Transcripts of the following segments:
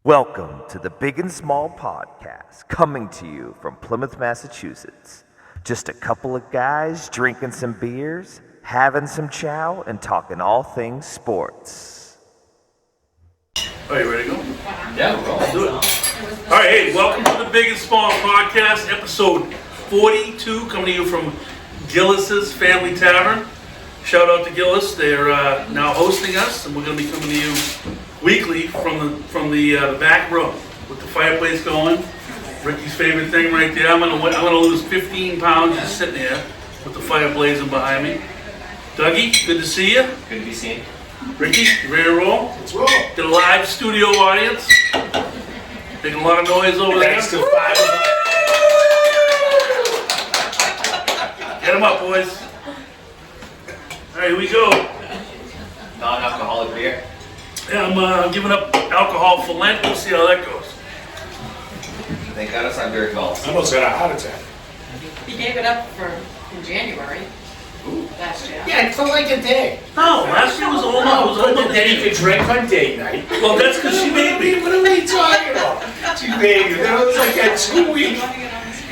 Welcome to the Big and Small Podcast, coming to you from Plymouth, Massachusetts. Just a couple of guys drinking some beers, having some chow, and talking all things sports. Are you ready to go? Yeah, we're all Do it. All right, hey, welcome to the Big and Small Podcast, episode 42, coming to you from Gillis's Family Tavern. Shout out to Gillis. They're now hosting us, and we're going to be coming to you weekly from the back room with the fireplace going. Ricky's favorite thing right there. I'm gonna lose 15 pounds just sitting here with the fire blazing behind me. Dougie, good to see you. Good to be seen. Ricky, you ready to roll? Let's roll. Got a live studio audience. Making a lot of noise over there. Thanks to 5 Get them up, boys. All right, here we go. non-alcoholic beer. Yeah, I'm giving up alcohol for Lent. We'll see how that goes. Thank God it's not beer calls. I almost had a heart attack. He gave it up in January last year. Yeah, for like a day. No, last year was No, almost but then you could drink on date night. Well, that's because she made me. What are we talking about? She made you. There was like a 2-week,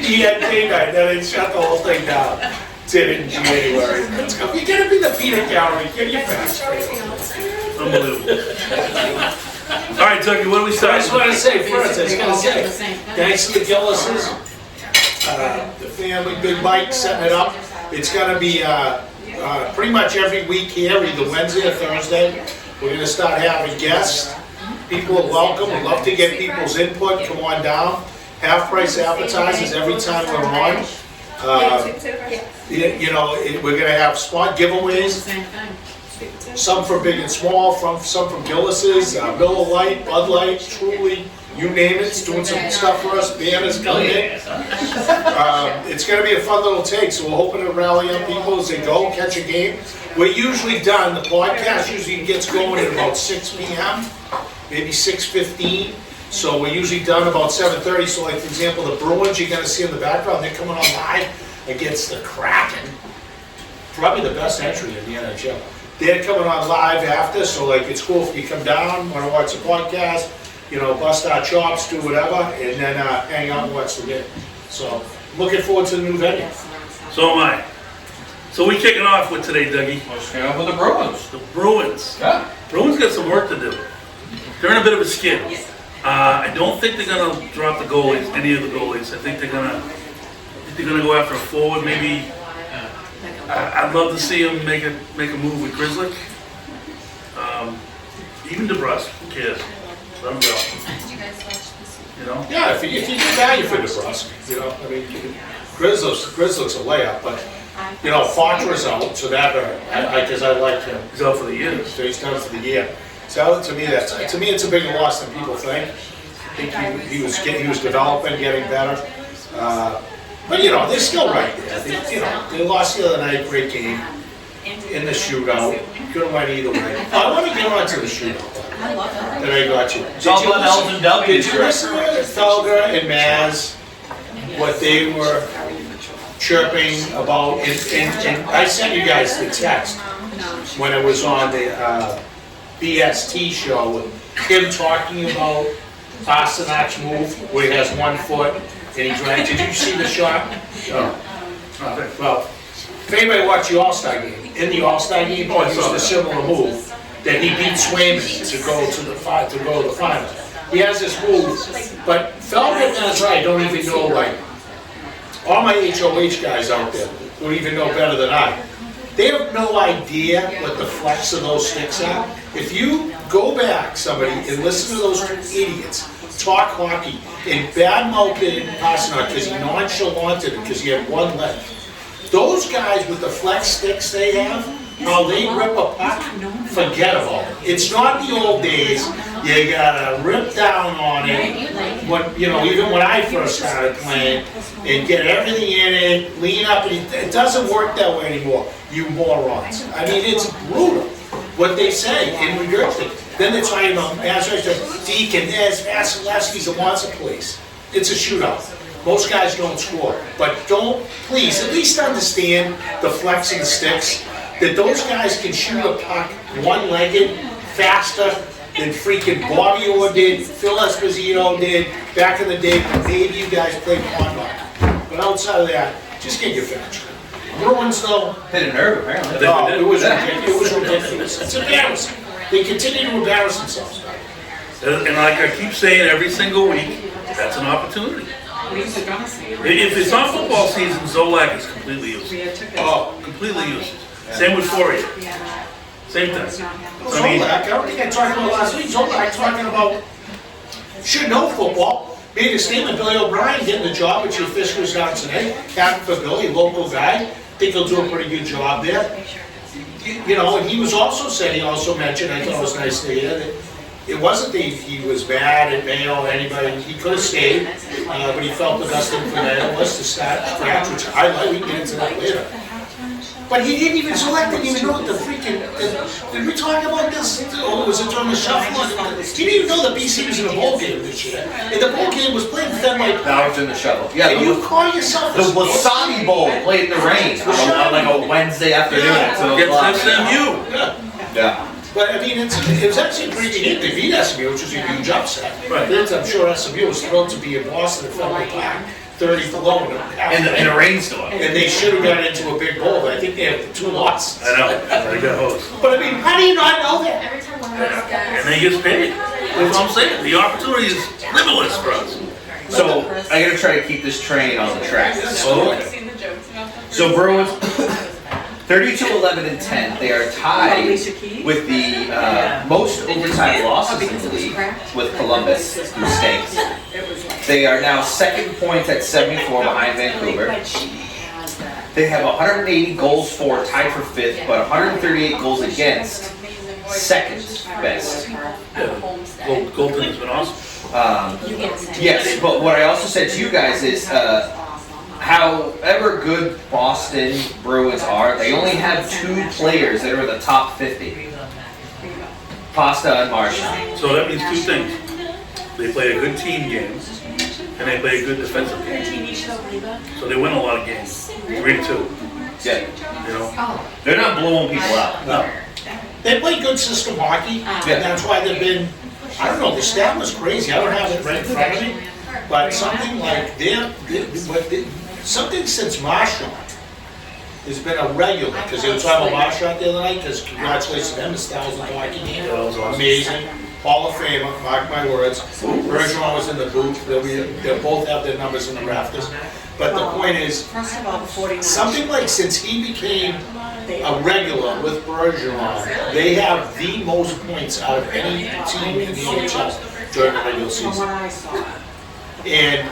he had date night, then they shut the whole thing down. Did it in January. Let's go. You're gonna be the peanut gallery. Get your facts straight. Unbelievable. All right, Dougie, what do we I start? just want to say first, I was gonna say, The same thing. thanks to Gillis's, the family, Big Mike setting it up. It's gonna be pretty much every week here, either Wednesday or Thursday. We're gonna start having guests. People are welcome. We'd love to get people's input. Come on down. Half-price appetizers every time we're on. We're gonna have spot giveaways. Same thing. Some from Big and Small, some from Gillis's, Miller Lite, Bud Light, Truly, you name it. It's doing some stuff for us. Banners coming in. It's going to be a fun little take, so we're hoping to rally up people as they go, catch a game. We're usually done. The podcast usually gets going at about 6 p.m., maybe 6:15. So we're usually done about 7:30. So, like for example, the Bruins you're going to see in the background, they're coming on live against the Kraken. Probably the best entry in the NHL. They're coming on live after, so like it's cool if you come down, want to watch the podcast, bust our chops, do whatever, and then hang out and watch the game. So looking forward to the new venue. So am I. So we kicking off with today, Dougie. Let's go with the Bruins. The Bruins. Yeah. Bruins got some work to do. They're in a bit of a skid. I don't think they're gonna drop the goalies, any of the goalies. I think they're gonna go after a forward, maybe. I'd love to see him make a move with Grizzly. Even DeBrusque, who cares? Let him go. Yeah, if you get value for DeBrusque, Grizzly's a layup, but Fontra's out, so that because I like him. He's out for the year. So he's done for the year. So to me, it's a bigger loss than people think. I think he was developing, getting better. But they're still right there. They lost the other night, great game in the shootout. Could have went either way. I want to get on to the shootout that I got you. It's all about L's and W's. Did you listen to Felder and Maz, what they were chirping about? And I sent you guys the text when it was on the BST show, him talking about Pasternak's move where he has 1 foot. And he drank. Did you see the shot? No. Well, if anybody watched the All-Star game, in the All-Star game, he used a similar move that he beat Swayman to go to the finals. He has this move, but Feldman is right. Don't even know, like all my HOH guys out there don't even know better than I. They have no idea what the flex of those sticks are. If you go back, somebody, and listen to those idiots talk hockey and badmouth Pasternak because he nonchalanted it because he had one leg. Those guys with the flex sticks they have, how they rip a puck, forget about it. It's not the old days. You gotta rip down on it. Even when I first started playing, and get everything in it, lean up. It doesn't work that way anymore. You morons. I mean, it's brutal what they say in regurgitate. Then they're talking about Deacon, Vasilevsky's a monster place. It's a shootout. Most guys don't score. But please, at least understand the flex and the sticks, that those guys can shoot a puck one-legged, faster, than freaking Bobby Orr did, Phil Esposito did, back in the day, when maybe you guys played pond hockey. But outside of that, just get your facts right. Bruins though, Hit a nerve, apparently. no, it was ridiculous. It's embarrassing. They continue to embarrass themselves. And like I keep saying every single week, that's an opportunity. We used to gonna say. If it's not football season, Zolak is completely useless. We had took it. Oh, Completely useless. Same with Fourier. Yeah. Same It's thing. not happening. I mean- Zolak, I don't think I talked about last week, Zolak talking about, should know football, made a statement, Billy O'Brien getting the job at your Fiskars down today, captain for Billy, local guy, think he'll do a pretty good job there. You know, and he was also said, he also mentioned, I thought it was nice to hear, that it wasn't that he was bad at Mayo or anybody, he could have stayed, but he felt the best thing for Mayo was to start scratch, which I like, we can get into that later. But he didn't even select, didn't even know what the freaking, did we talk about this, or was it during the shuffle? He didn't even know that BC was in a bowl game this year, and the bowl game was played within like, Now it's in the shovel. Yeah, and you call yourself a the sports Wasabi team? Bowl played in the rain on like a Wednesday afternoon at 2 Get o'clock. SMU. Yeah. Yeah. But I mean, it was actually a pretty good game. They beat SMU, which was a huge upset. Right. I'm sure SMU was thrilled to be in Boston at Fenway Park, 30 below In a rainstorm. and they should have got into a big bowl, but I think they have 2 losses. I know, I got host. But I mean, how do you not know that? And they get paid. That's what I'm saying. The opportunity is limitless for us. So I gotta try to keep this train on the track. Okay. Seen the jokes about that? So Bruins, 32-11-10. They are tied with the most overtime losses in the league with Columbus, who stinks. They are now second points at 74 behind Vancouver. They have 180 goals for, tied for fifth, but 138 goals against, second best. Goaltending's been awesome. Yes, but what I also said to you guys is, however good Boston Bruins are, they only have 2 players that are in the top 50. Pasta and Marchand. So that means 2 things. They play a good team game, and they play a good defensive game. So they win a lot of games. 3-2, Yeah, you know? they're not blowing people out. No. They play good system hockey, and that's why they've been, I don't know, the stat was crazy. I don't have it right in front of me, but something like something since Marchand has been a regular, because they were talking about Marchand the other night, because congratulations to them, his 1,000th hockey game. That was awesome. Amazing. Hall of Fame, mark my words. Bergeron was in the booth. They'll both have their numbers in the rafters. But the point is, First of all, the 49. something like since he became a regular with Bergeron, they have the most points out of any team in the NHL during the regular From what season. I saw. And,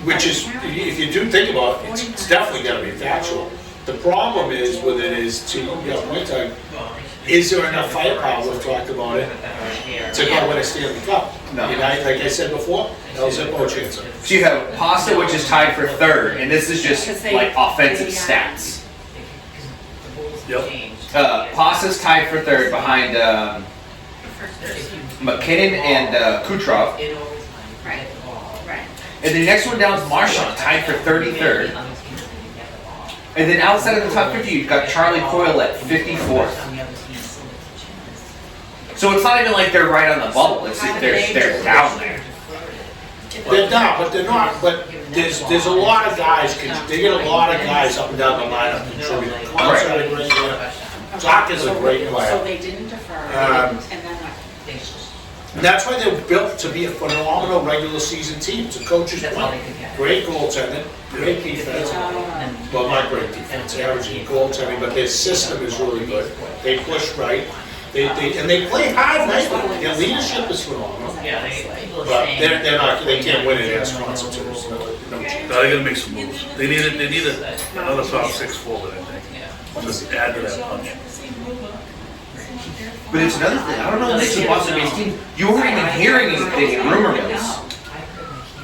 which is, if you do think about it, it's definitely gonna be factual. The problem is with it is, to your point, Doug, is there enough firepower, we've talked about it, to go win a Stanley Cup? No. And like I said before, El Zippo chance. So you have Pasta, which is tied for third, and this is just like offensive stats. Yep. Pasta's tied for third behind McKinnon and Kucherov. Right, right. And the next one down is Marchand, tied for 33rd. And then outside of the top 50, you've got Charlie Coyle at 54th. So it's not even like they're right on the bubble, it's they're down there. They're not, but they're not, but there's a lot of guys, they get a lot of guys up and down the lineup contributing. Coyle's had a great year. Jock is a great So player. they didn't defer, Um, and then And that's why they're built to be a phenomenal regular season team. It's a coach's plan. Great goaltending, great defense. Well, not great defense, averaging goaltending, but their system is really good. They push right. And they play hard nightly. Their leadership is phenomenal. But they're not, they can't win it as constitutes. No chance. Now they gotta make some moves. They need another top 6 forward, I think. Just add to that punch. But it's another thing, I don't know if it's a Boston-based team, you weren't even hearing anything in rumor mills.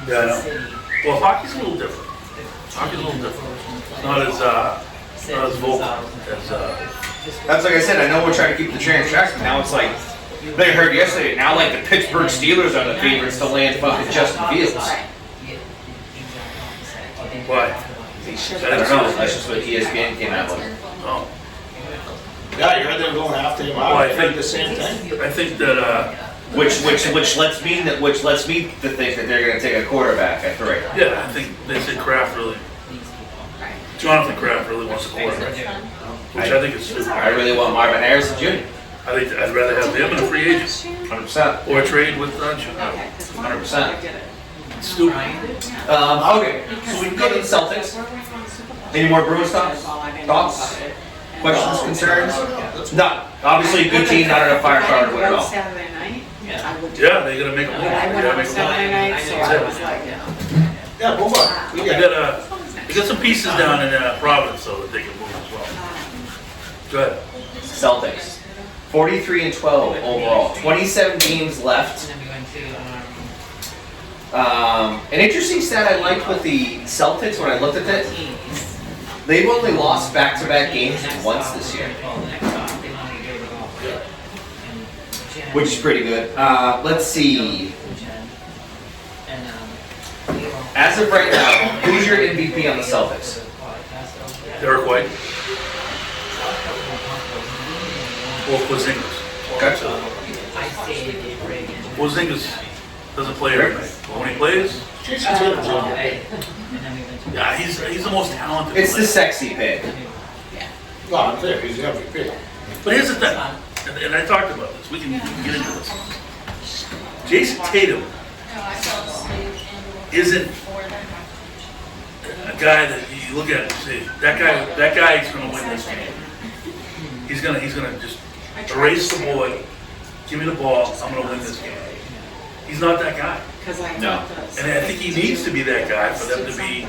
Yeah, I know. Well, hockey's a little different. Hockey's a little different. It's not as vocal as, That's like I said, I know we're trying to keep the train on track, but now it's like, they heard yesterday, now like the Pittsburgh Steelers are the favorites to land fucking Justin Fields. why? I don't know, that's just what ESPN came out with. Oh. Yeah, you heard them going after him. Well, I I heard think- the same thing. I think that Which lets me to think that they're going to take a quarterback at 3. Yeah, I think they said Kraft really, Jonathan Kraft really wants a quarterback, which I think is stupid. I really want Marvin Harrison Jr. I think I'd rather have him in a free agent 100%. or trade with Jr. 100%. Stupid. Okay, so we can go to the Celtics. Any more Bruins thoughts? Questions, concerns? No. Obviously, a good team, not enough firepower to win it all. Saturday night. Yeah, they're gonna make a move. I They went gotta on make a Saturday move. night, so I was like, Yeah, move on. We got They got some pieces down in Providence, so that they can move as well. Go ahead. Celtics. 43-12 overall. 27 games left. An interesting stat I liked with the Celtics when I looked at it, they've only lost back-to-back games once this year, which is pretty good. Let's see. As of right now, who's your MVP on the Celtics? Derek White. Or Porzingis. Porzingis doesn't play every night. But when he plays, Jason Tatum's on the yeah, he's the most talented It's the player. sexy pick. Well, I'm clear, he's the MVP. But here's the thing, and I talked about this, we can get into this. Jason Tatum isn't a guy that you look at and say, that guy is gonna win this game. He's gonna just erase the board, give me the ball, I'm gonna win this game. He's not that guy. No. And I think he needs to be that guy for them to be,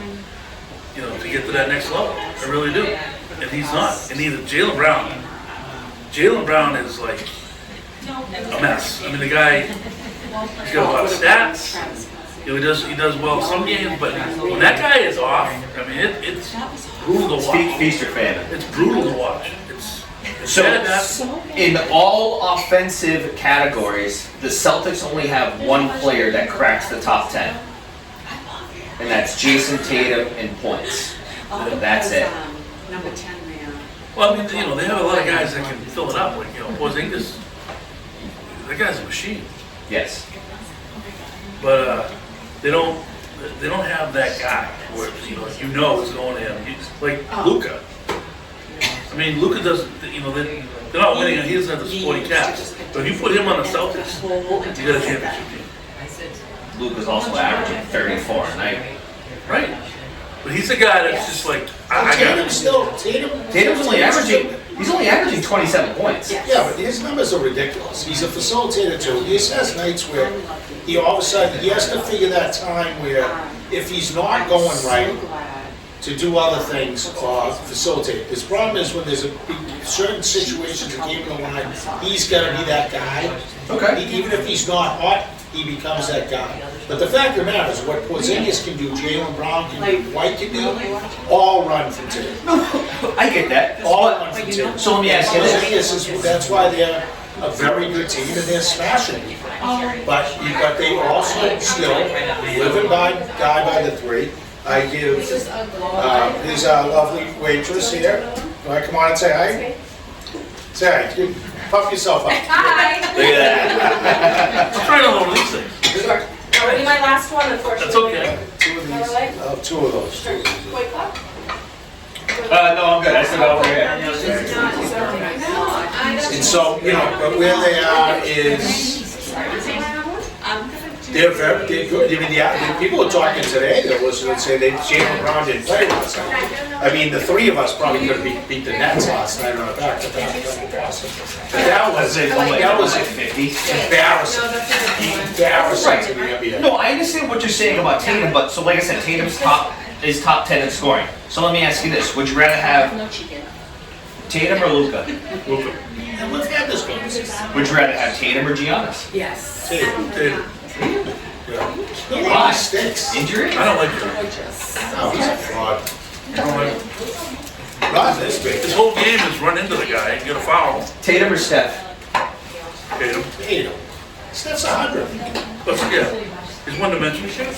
to get to that next level. I really do. And he's not. And neither Jaylen Brown is like a mess. I mean, the guy, he's got a lot of stats. He does well some games, but when that guy is off, I mean, it's brutal to watch. Feast or famine. It's brutal to watch. It's sad that. In all offensive categories, the Celtics only have one player that cracks the top 10. And that's Jason Tatum in points. That's it. Number 10 man. Well, I mean, they have a lot of guys that can fill it up. Like, Porzingis, that guy's a machine. Yes. But they don't have that guy where is going to him. Like Luka. I mean, Luka doesn't. They're not winning. He doesn't have the supporting cast. But if you put him on the Celtics, you got a championship team. Luka's also averaging 34 a night. Right. But he's a guy that's just like I got it. Tatum's only averaging 27 points. Yeah, but his numbers are ridiculous. He's a facilitator too. He just has nights where he all of a sudden he has to figure that time where if he's not going right to do other things or facilitate. His problem is when there's certain situations that game on the line, he's got to be that guy. Okay. Even if he's not hot, he becomes that guy. But the fact of the matter is, what Porzingis can do, Jaylen Brown can do, White can do, all run from Tatum. I get that. All run from Tatum. So let me ask you this. That's why they're a very good team and they're smashing people. But they also still living by the 3. I give his lovely waitress here. Do I come on and say hi? Say hi. Puff yourself up. Hi. Look at that. I'm trying to learn these things. Already my last one, unfortunately. That's okay. Two of these. Alright. Two of those. Wake up. No, I'm good. I said over here. And so, but where they are is, they're good. I mean, the people were talking today that was, would say Jaylen Brown didn't play last night. I mean, the 3 of us probably could have beat the Nets last night on a back-to-back. But that was 50. embarrassing. Embarrassing to the NBA. No, I understand what you're saying about Tatum, but so like I said, Tatum's top 10 in scoring. So let me ask you this: would you rather have Tatum or Luka? Luka. And we've had this conversation. Would you rather have Tatum or Giannis? Yes. Tatum. Why? Stinks. Injury? I don't like him. No, he's a fraud. I don't like him. Not this big. His whole game is run into the guy and get a foul. Tatum or Steph? Tatum. Tatum. Steph's 100. But yeah, he's one-dimensional.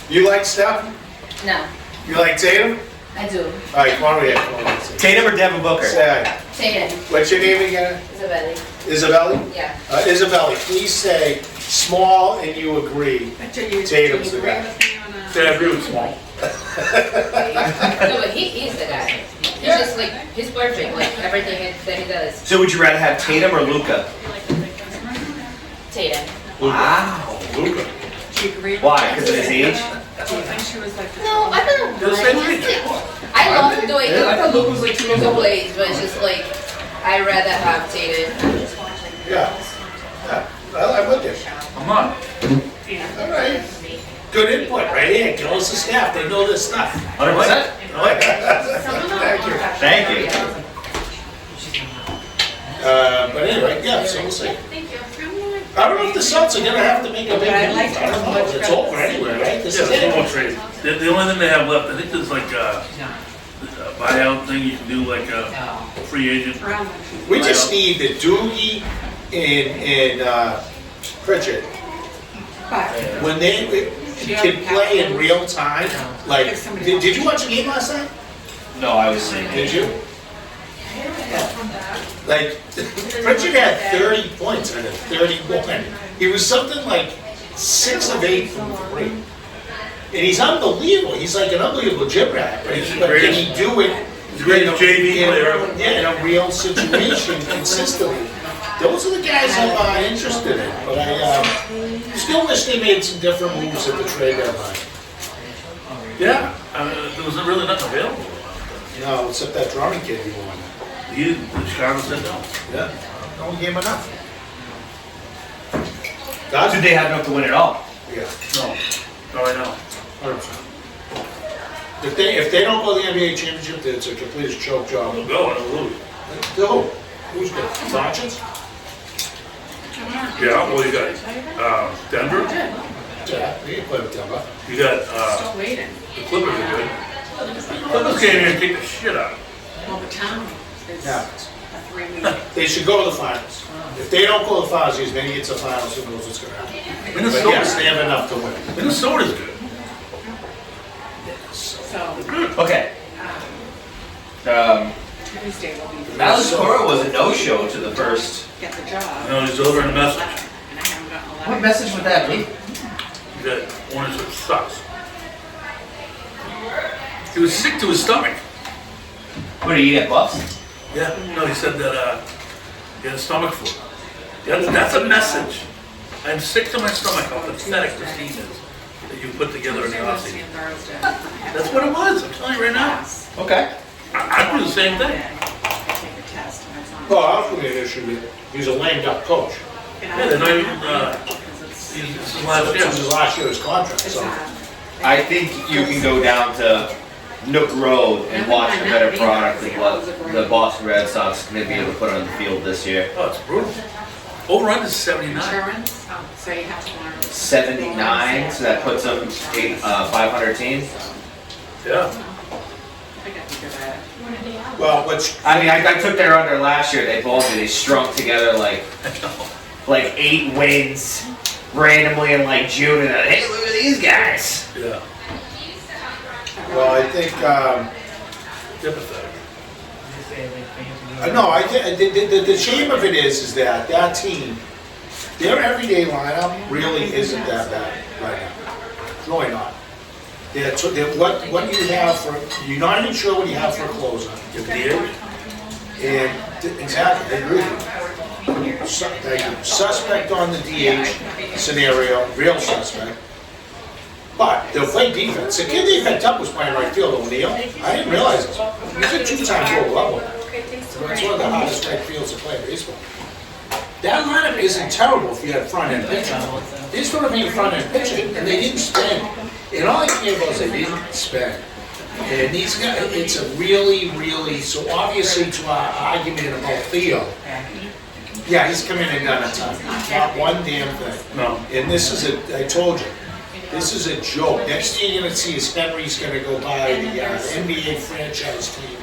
You like Steph? No, You like Tatum? I do. All right, come on over here. Come on over here. Tatum or Devin Booker? Say hi. Tatum. What's your name again? Isabelli. Isabella? Yeah. Isabella, please say small and you agree. Tatum's the guy. Yeah, I agree with Small. No, but he's the guy. He's just like, he's perfect, like everything that he does. So would you rather have Tatum or Luka? Tatum. Wow. Luka. Why? Because of his age? No, I don't know. They're the same age. I love doing I thought Luka was like 2 years the old. plays, but it's just like, I'd rather have Tatum. Yeah. I'm with you. I'm not. All right. Good input right here. Gillis' staff, they know this stuff. 100%. Thank you. But anyway, yeah, so we'll see. I don't know if the Celtics are gonna have to make a big move. I don't know. It's over anyway, right? This Yeah, is there's no it. more trades. The only thing they have left, I think there's like a buyout thing, you can do like a free agent. We just need the Doogie and Pritchard. When they can play in real time, like, did you watch the game last night? No, I was saying. Did you? Like, Pritchard had 30 points and a 31. He was something like 6 of 8 from 3. And he's unbelievable. He's like an unbelievable gym rat. But can he do it Great JV player. in a real situation consistently? Those are the guys I'm interested in. But I still wish they made some different moves at the trade deadline. Yeah, there was really nothing available. No, except that drumming kid you wanted. The Chicago said no. Yeah. No one gave him enough. Did they have enough to win it all? Yeah. No, not right now. 100%. If they don't go to the NBA championship, it's a complete choke job. We'll go and we'll lose. Who's good? Doncic? Yeah, well, you got Denver, Yeah, he can play with Denver. you got Waiting. the Clippers are good. Clippers came here and kicked the shit out. Well, the town is Yeah. a 3-week. They should go to the finals. If they don't go to the finals, then he gets the finals, who knows what's gonna happen. But Minnesota, yes, they have enough to win. Minnesota's good. So, Okay. Tuesday will be. Alex Cora was a no-show to the first. Get the job. No, he's delivering a message. And I haven't gotten a letter. What message would that be? That ownership sucks. He was sick to his stomach. What, did he eat at Buffs? Yeah, no, he said that he had a stomach flu. That's a message. I'm sick to my stomach, how pathetic this team is that you put together in the Tuesday, offseason. Wednesday, and Thursday. That's what it was, I'm telling you right now. Class. Okay. I do the same thing. I take a test and it's on. Well, I was gonna be an issue with, he's a lame duck coach. Yeah, they're not even, Because it's- this is last This is year. last year's contract, It's so. sad. I think you can go down to Nook Road and watch a better product than what the Boston Red Sox may be able to put on the field this year. Oh, it's brutal. Over-under is 79. Insurance, so you have to learn. 79, so that puts them 500 teams. Yeah. I got to do that. Well, which, I mean, I took their under last year. They balled me. They strung together like 8 wins randomly in like June, and then, hey, look at these guys. Yeah. well, I think, They're pathetic. no, I think, the shame of it is that team, their everyday lineup really isn't that bad right now. It's really not. What you have for, you're not even sure what you have for a closer. Your DH? And, exactly, I agree with you. Suspect on the DH scenario, real suspect. But they'll play defense. The kid they picked up was playing right field, O'Neal. I didn't realize this. He's a 2-time gold level. It's one of the hardest right fields to play in baseball. That lineup isn't terrible if you had front-end pitching. They just don't have any front-end pitching, and they didn't spend. And all I care about is they didn't spend. And these guys, it's a really, so obviously to our argument about Theo, yeah, he's come in and done a ton. Not one damn thing. No. And this is I told you, this is a joke. Next thing you're gonna see is Henry's gonna go buy the NBA franchise team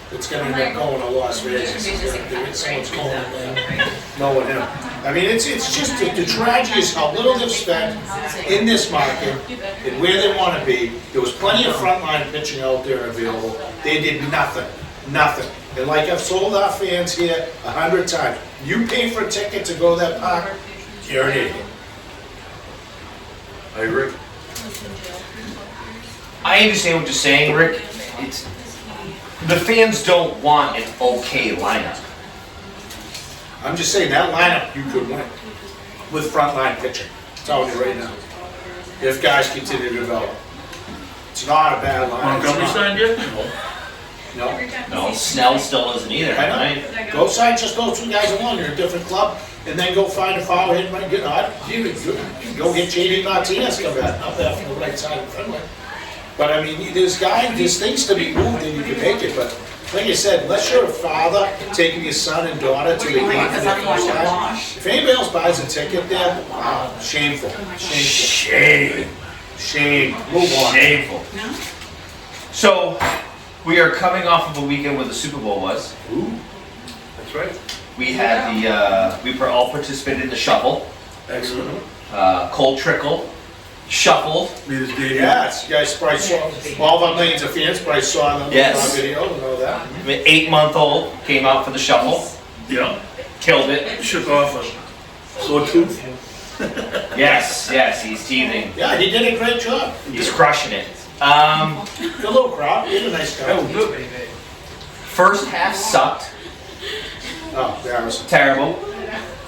that's gonna end up going to Las Vegas. Someone's calling them, knowing him. I mean, it's just, the tragedy is how little they've spent in this market and where they wanna be. There was plenty of frontline pitching out there available. They did nothing. And like I've told our fans here 100 times, You pay for a ticket to go to that park, you're an idiot. I agree. I understand what you're saying, Rick. It's the fans don't want an okay lineup. I'm just saying, that lineup you could win with frontline pitching. I'm telling you right now. If guys continue to develop. It's not a bad lineup. Montgomery signed yet? No. No, Snell still isn't either, I know. right? Go sign just those two guys alone. You're a different club. And then go find a foul hit. You go get JD Martinez come back up there from the right side of the Fenway. But I mean, there's things to be moved and you can make it. But like I said, unless you're a father taking your son and daughter to the game, if anybody else buys a ticket there, shameful. Shame. Move on. Shameful. So, we are coming off of a weekend where the Super Bowl was. Ooh, that's right. We had we all participated in the shuffle. Excellent. Cole Trickle shuffled. Made his debut. Yes, you guys probably saw, all of our millions of fans probably saw the video and know that. I mean, 8-month-old came out for the shuffle, Yeah. killed it. Shook off a sore tooth. Yes, he's teething. Yeah, he did a great job. He's crushing it. Good little crowd, he had a nice That was guy. good. First half sucked, Oh, embarrassing. terrible.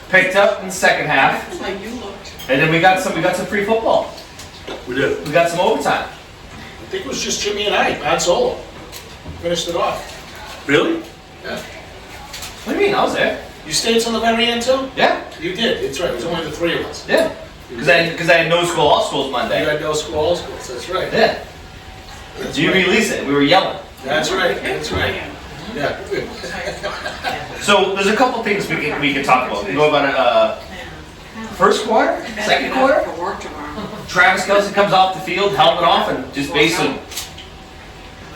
Picked up in the second half, and then we got some free football. We did. We got some overtime. I think it was just Jimmy and I, bad solo. Finished it off. Really? Yeah. What do you mean? I was there. You stayed till the very end too? Yeah, You did, it's right, it was only the three of us. yeah. Because I had no school, all schools You Monday. had no school, all schools, that's right. Yeah. That's You right. release it. We were yelling. That's right, Yeah. So there's a couple things we can talk about. We can go about first quarter, second quarter. For work tomorrow. Travis Kelce comes off the field, helmet off, and just basically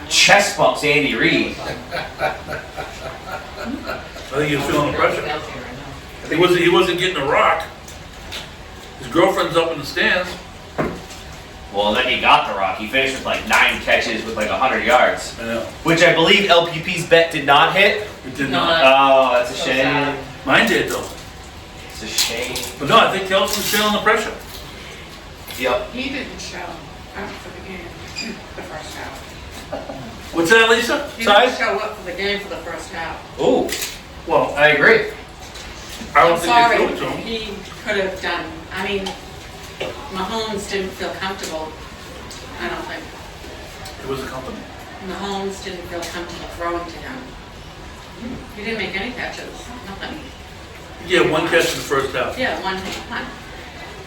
chest bumps Andy Reid. I think he was feeling the pressure. He wasn't getting a rock. His girlfriend's up in the stands. Well, then he got the rock. He finished with like 9 catches with like 100 yards, I know. which I believe LPP's bet did not hit. It did not. Oh, that's a shame. Mine did though. It's a shame. But no, I think Kelsey was feeling the pressure. Yep. He didn't show up for the game, the first half. What's that, Lisa? He didn't Size? show up for the game for the first half. Ooh, Well, I agree. I don't I'm think they sorry, threw it to him. he could have done, I mean, Mahomes didn't feel comfortable, I don't think. It was a company. Mahomes didn't feel comfortable throwing to him. He didn't make any catches, nothing. Yeah, one catch in the first half. Yeah, one.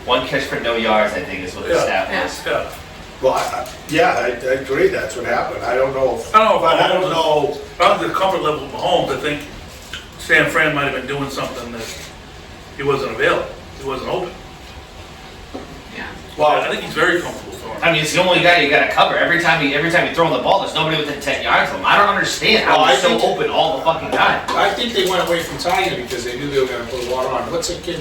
1 catch for no yards, I think, is what the Yeah. stat was. Yeah. Well, I agree, that's what happened. I don't know. I don't know if But I don't know. I don't think the comfort level of Mahomes, I think San Fran might have been doing something that he wasn't available. He wasn't open. Yeah. Well, I think he's very comfortable throwing. I mean, it's the only guy you got to cover. Every time you throw the ball, there's nobody within 10 yards of him. I don't understand how Well, he's I so think- open all the fucking time. I think they went away from Tiger because they knew they were gonna put a lot on. What's the kid,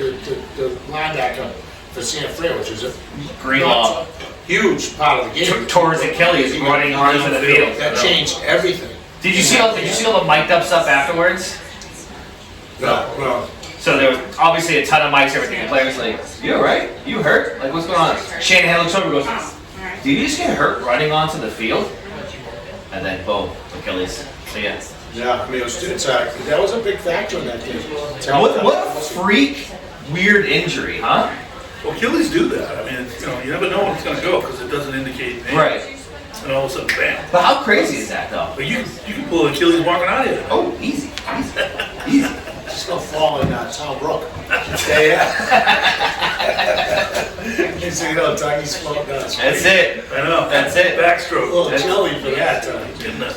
the linebacker for San Fran, which is a Greenlaw huge part of the game. tore his Achilles running around the field. That changed everything. Did you see all the mic'd up stuff afterwards? No. So there was obviously a ton of mics, everything. The players like, "You all right? You hurt? Like, what's going on?" Shanahan looks over, and goes, Oh, all right. "Did you just get hurt running onto the field?" And then boom, Achilles. So yeah. Yeah, I mean, that was a big factor in that game. What a freak, weird injury, huh? Well, Achilles do that. I mean, you never know when it's going to go because it doesn't indicate pain. Right. And all of a sudden, bam. But how crazy is that though? But you can pull an Achilles walking out of here. Oh, easy. Easy. Just gonna fall in Town Brook. So, Tiger's floating down. That's it. I know. That's it. A Backstroke. little chilly for that time.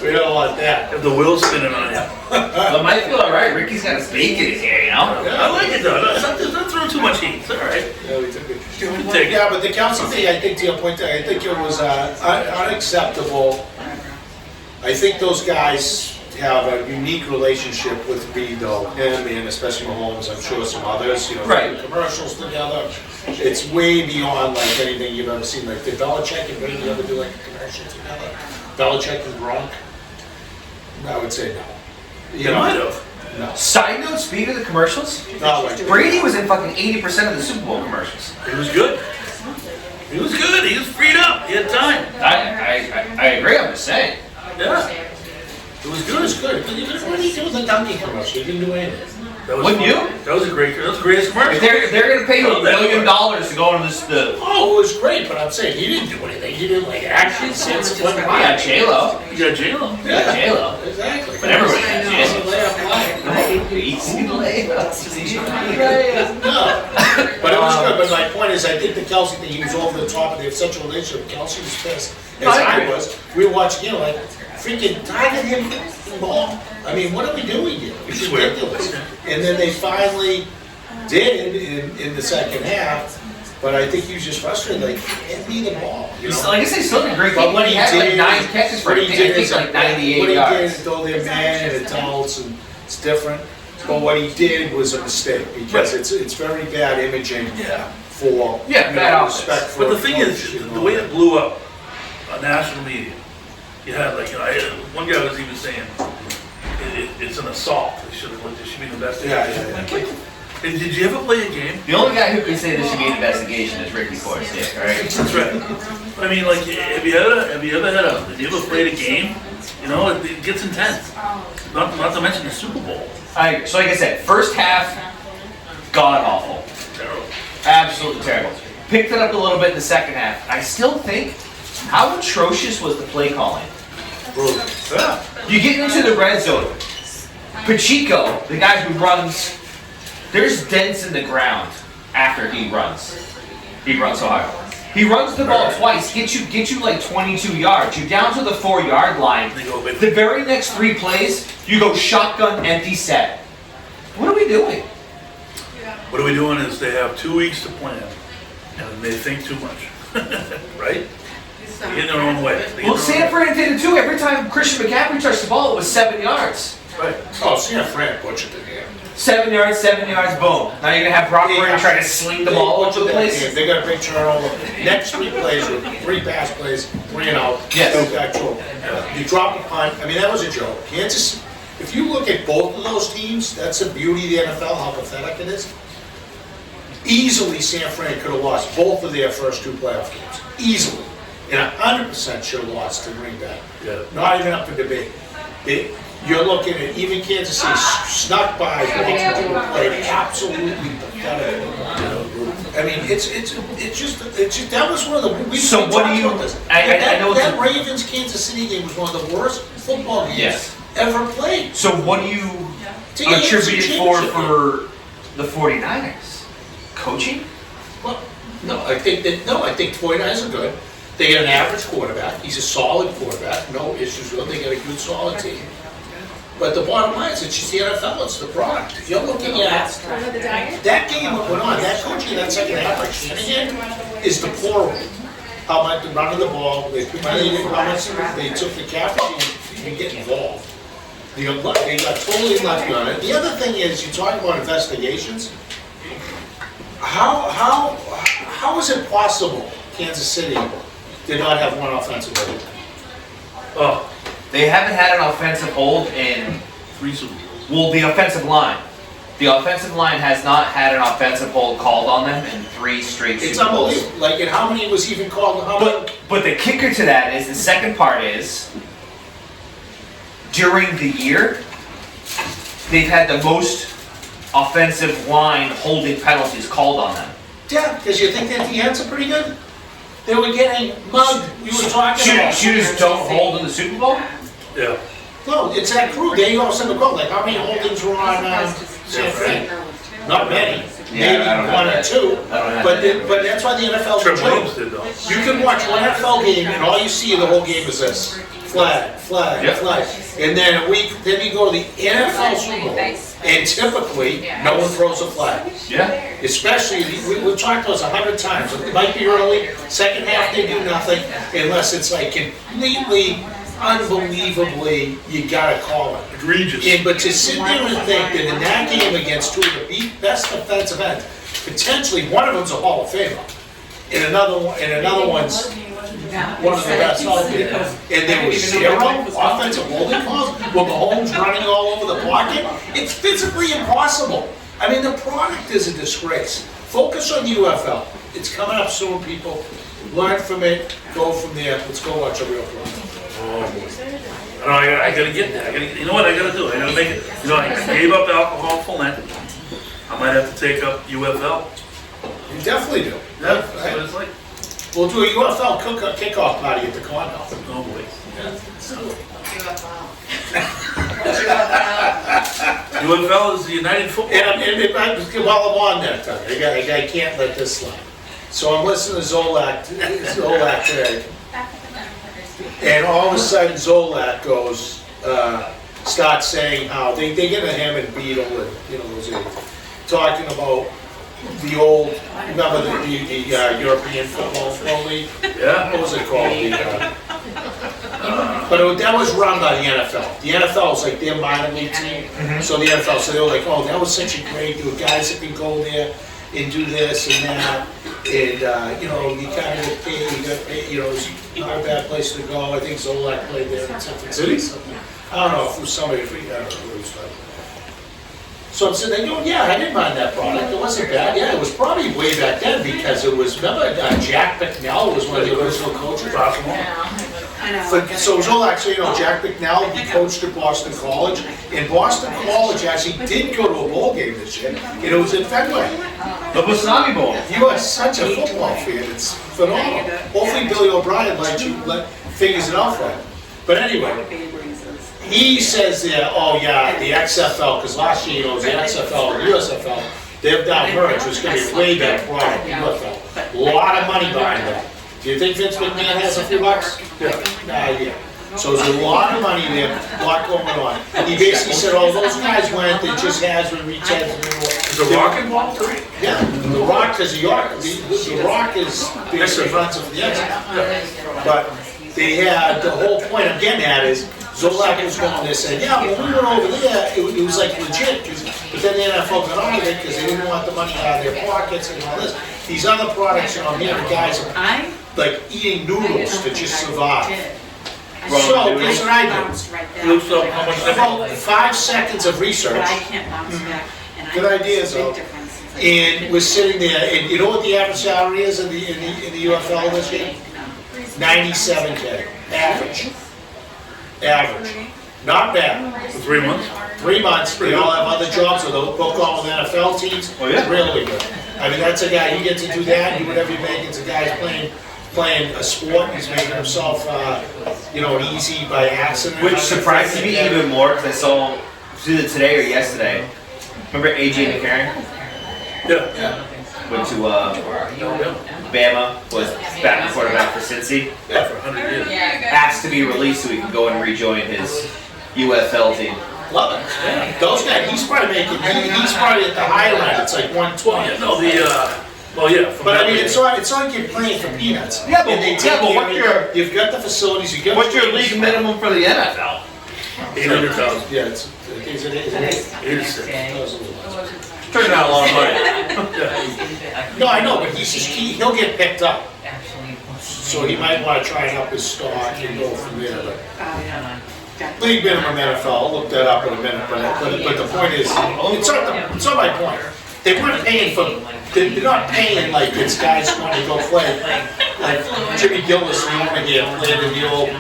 We don't want that. Have the wheels spinning on you. But it might feel alright. Ricky's got a snake in his hair, you know? I like it though. Don't throw too much heat. It's all right. Yeah, we took it. You can take it. Yeah, but the council thing, I think to your point, I think it was unacceptable. I think those guys have a unique relationship with Reed though, him and especially Mahomes, I'm sure some others, they Right. do commercials together. It's way beyond like anything you've ever seen. Like did Belichick and Brady ever do like a commercial together? Belichick and Gronk? I would say no. You might have. No. Side note, speaking of the commercials, Brady was in fucking 80% of the Super Bowl commercials. He was good. He was good. He was freed up. He had time. I agree. I'm just saying. Yeah. It was good. It was good. What did he do with the donkey commercial? He didn't do anything. That was Wouldn't fun. you? That was the greatest commercial. If they're gonna pay you $1 million to go on this Oh, it was great, but I'm saying he didn't do anything. He didn't like action scenes. we got J-Lo. You got J-Lo. Yeah, J-Lo. Exactly. But everybody got J-Lo. Easy layups. No, but it was good. But my point is, I think the Kelsey thing, he was over the top. They have such a relationship. Kelsey was pissed, as I was. We were watching, like freaking target him the ball. I mean, what are we doing here? It's ridiculous. And then they finally did in the second half. But I think he was just frustrated, like, hand me the ball. You know? Like I said, still a great But game. what He he had did, like 9 catches for what him. he I did think is like 98 what he yards. did, though they're men and adults and it's different. But what he did was a mistake because it's very bad imaging for bad optics. respect for. But the thing is, the way it blew up on national media, you had like, one guy was even saying, it's an assault. It should be an investigation. Yeah. And did you ever play a game? The only guy who can say this should be an investigation is Ricky Corsick, right? That's right. I mean, like, have you ever played a game? It gets intense. Not to mention the Super Bowl. So like I said, first half, god awful. Terrible. Absolutely terrible. Picked it up a little bit in the second half. I still think, how atrocious was the play calling? Yeah. You get into the red zone. Pacheco, the guy who runs, there's dents in the ground after he runs. He runs so hard. He runs the ball twice, get you like 22 yards. You're down to the 4-yard line. The very next 3 plays, you go shotgun empty set. What are we doing? What are we doing is they have 2 weeks to plan, and they think too much, right? They get in their own way. Well, San Fran did it too. Every time Christian McCaffrey touched the ball, it was 7 yards. Right. Oh, San Fran butchered it here. 7 yards, boom. Now you're gonna have Brock Purdy try to sling the ball over the place. They got a big turnover. Next 3 plays were 3 pass plays, 3 and out. Yes. No actual. You drop a punt. I mean, that was a joke. Kansas. If you look at both of those teams, that's the beauty of the NFL. How pathetic it is. Easily, San Fran could have lost both of their first 2 playoff games. Easily. And 100% should have lost to Green Bay. Yeah. Not even up for debate. You're looking at even Kansas City snuck by Baltimore, played absolutely pathetic. I mean, it's just that was one of the. So what do you? I know that Ravens Kansas City game was one of the worst football games ever played. So what do you attribute it for the 49ers? Coaching? Well, I think 49ers are good. They get an average quarterback. He's a solid quarterback. No issues with him. They get a good, solid team. But the bottom line is, it's just the NFL. It's the product. If you're looking at that game that went on, that coaching in that second half, like Shanahan, is deplorable. How much they running the ball, they took the captain and get involved. They got totally left on it. The other thing is, you talk about investigations. How is it possible Kansas City did not have one offensive hold? Oh, They haven't had an offensive hold in 3 Super Bowls. well, the offensive line. The offensive line has not had an offensive hold called on them in 3 straight It's Super Bowls. unbelievable. Like, and how many was even called? How many? But the kicker to that is, the second part is, during the year, they've had the most offensive line holding penalties called on them. Yeah, because you think that the ends are pretty good. They were getting mugged. You were talking about. Shooters don't hold in the Super Bowl? Yeah. No, it's that crew. They all send a call. Like, how many holdings were on San Fran? Not many. Yeah, Maybe I don't 1 have or that. 2. I don't have But that. but that's why the NFL's a Trip Williams joke. did though. You can watch one NFL game and all you see in the whole game is this. Flag, flag, Yep. flag. And then then you go to the NFL Super Bowl, and typically, no one throws a flag. Yeah. Especially, we've talked about this 100 times. It might be early, second half they do nothing, unless it's like completely, unbelievably, you gotta call it. Egregious. But to sit there and think that in that game against 2 of the best defensive ends, potentially one of them's a Hall of Famer, and another one's one of the best out there. And there was 0 offensive holding calls with Mahomes running all over the pocket. It's physically impossible. I mean, the product is a disgrace. Focus on UFL. It's coming up soon, people. Learn from it, go from there. Let's go watch a real product. Oh, I gotta get there. You know what I gotta do? I gotta make it. You know, I gave up alcohol for Lent. I might have to take up UFL. You definitely do. That's what it's like. We'll do a UFL kickoff party at the condo. Oh boy. UFL is the United Football. While I'm on that, I can't let this slide. So I'm listening to Zolak today, and all of a sudden Zolak goes, starts saying how they get a him and Beetle and talking about the old, remember the European Football League? Yeah. What was it called? But that was run by the NFL. The NFL was like their minor league team. So the NFL, so they were like, oh, that was such a great, there were guys that can go there and do this and that. And, you kind of get paid, you got paid, it's not a bad place to go. I think Zolak played there in San Francisco. I don't know if it was somebody, I don't know who it was. So I'm sitting there going, yeah, I didn't mind that product. It wasn't bad. Yeah, it was probably way back then because it was, remember Jack Bicknell was one of the original coaches. So Zolak, Jack Bicknell, he coached at Boston College. And Boston College actually did go to a bowl game this year. And it was in Fenway. The Wasabi Bowl. You are such a football fan. It's phenomenal. Hopefully Billy O'Brien figures it out for him. But anyway. He says there, oh yeah, the XFL, because last year, it was the XFL and USFL, they've done merged, it's going to be a way better product than UFL. A lot of money behind that. Do you think Vince McMahon has a few bucks? Yeah. So there's a lot of money there, a lot going on. He basically said, oh, those guys went, they just has been retested. Is The Rock involved too? Yeah, The Rock is The Rock is basically runs of the XFL. But they had, the whole point I'm getting at is, Zolak was going there saying, yeah, when we went over there, it was like legit, but then the NFL got out of it because they didn't want the money out of their pockets and all this. These other products, here, the guys are like eating noodles to just survive. So, guess what I do? About 5 seconds of research. Good ideas, though. And we're sitting there, and you know what the average salary is in the UFL this year? $97K, average. Not bad. For 3 months? 3 months. They all have other jobs, or they'll book on with NFL teams. Oh, yeah? Really good. I mean, that's a guy, you get to do that, do whatever you make. It's a guy's playing a sport. He's making himself, an easy by accident. Which surprises me even more because I saw, it was either today or yesterday. Remember AJ McCarron? Yeah. Went to Bama, was backup quarterback for Cincy. Yeah, for 100 years. Asked to be released so he can go and rejoin his UFL team. Love it. Yeah. Those guys, he's probably at the higher end. It's like 120. Yeah, no, but I mean, it's not like you're playing for peanuts. Yeah, but you've got the facilities. What's your league minimum for the NFL? 800,000. Yeah, it's 86. Turning out a lot of money. No, I know, but he'll get picked up. So he might want to try and up his stock and go from there. But league minimum NFL, I'll look that up in a minute. But the point is, it's not my point. They weren't paying they're not paying like it's guys want to go play. Like Jimmy Gillis, the owner here, played in the old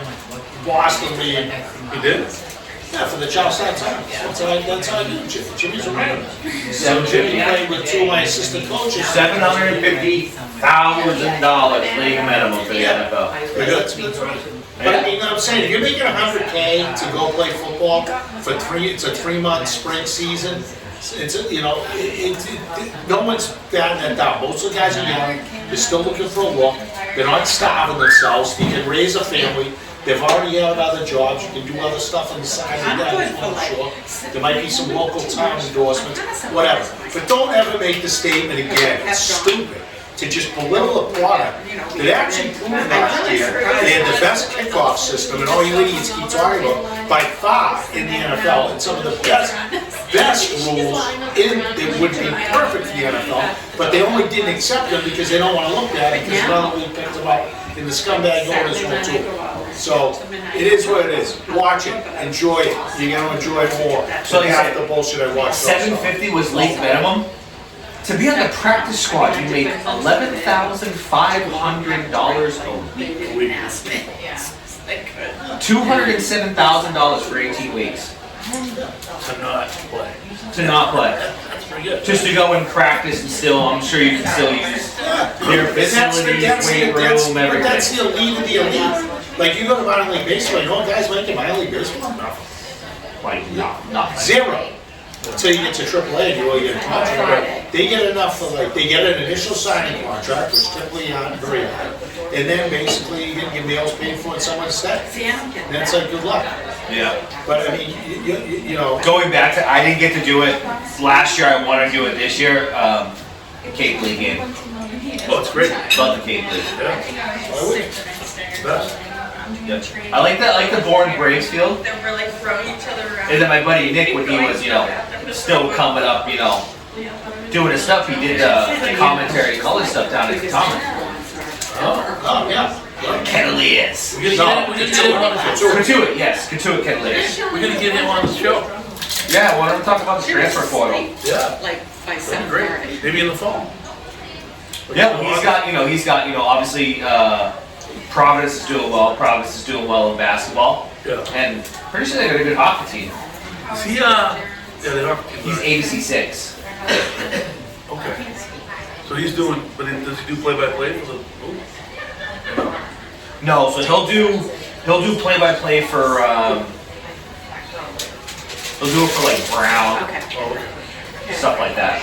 Boston League. He did? Yeah, for the Charlestown Times. That's how I do Jimmy. Jimmy's a runner. So Jimmy played with 2 of my assistant coaches. $750,000 league minimum for the NFL. That's right. But I mean, I'm saying, if you're making $100K to go play football for it's a 3-month spring season. No one's batting that down. Most of the guys are young. They're still looking for a look. They're not starving themselves. You can raise a family. They've already had other jobs. You can do other stuff on the side of that. Sure. There might be some local town endorsements, whatever. But don't ever make the statement again. It's stupid to just belittle a product that actually proved last year they had the best kickoff system, and all you idiots keep talking about by far in the NFL, and some of the best best rules that would be perfect for the NFL, but they only didn't accept them because they don't want to look at it because another league picked them up in the scumbag owners rule too. So it is what it is. Watch it, enjoy it. You're gonna enjoy more. So you have the bullshit I watched. $750 was league minimum. To be on the practice squad, you make $11,500 a week. $207,000 for 18 weeks. To not play. To not play. That's pretty good. Just to go and practice and still, I'm sure you can still use their facilities, weight room, But everything. that's the elite of the elite. Like you go to minor league baseball, you know what guys make in minor league baseball? Nothing. Like, nothing. Zero. Until you get to AAA and you really get a contract. But they get enough for like, they get an initial signing contract, which typically aren't very high. And then basically you get your meals paid for and someone stay. And it's like, good luck. Yeah. But I mean, you know. Going back to, I didn't get to do it last year. I want to do it this year. Cape League game. Oh, it's great. Love the Cape League. Yeah. Why would you? Best. Yeah. I like that. I like the Bourne Braves field. They're really throwing each other around. And then my buddy Nick, when he was, still coming up, doing his stuff, he did commentary, color stuff down at Katama. Oh, yeah. Ketalias. We're gonna get him on the show. Katuitt, yes, Katuitt Ketalias. We're gonna get him on the show. Yeah, I want to talk about the transfer portal. Yeah. Like by That'd be great. 7:30. Maybe in the fall. Yeah, he's got, obviously, Providence is doing well. Providence is doing well in basketball. Yeah. And pretty sure they got a good hockey team. Is he, yeah, they are. He's ABC 6. Okay. So he's doing, but does he do play-by-play for the move? No, so he'll do play-by-play for, he'll do it for like Brown, Okay. Oh, okay. stuff like that.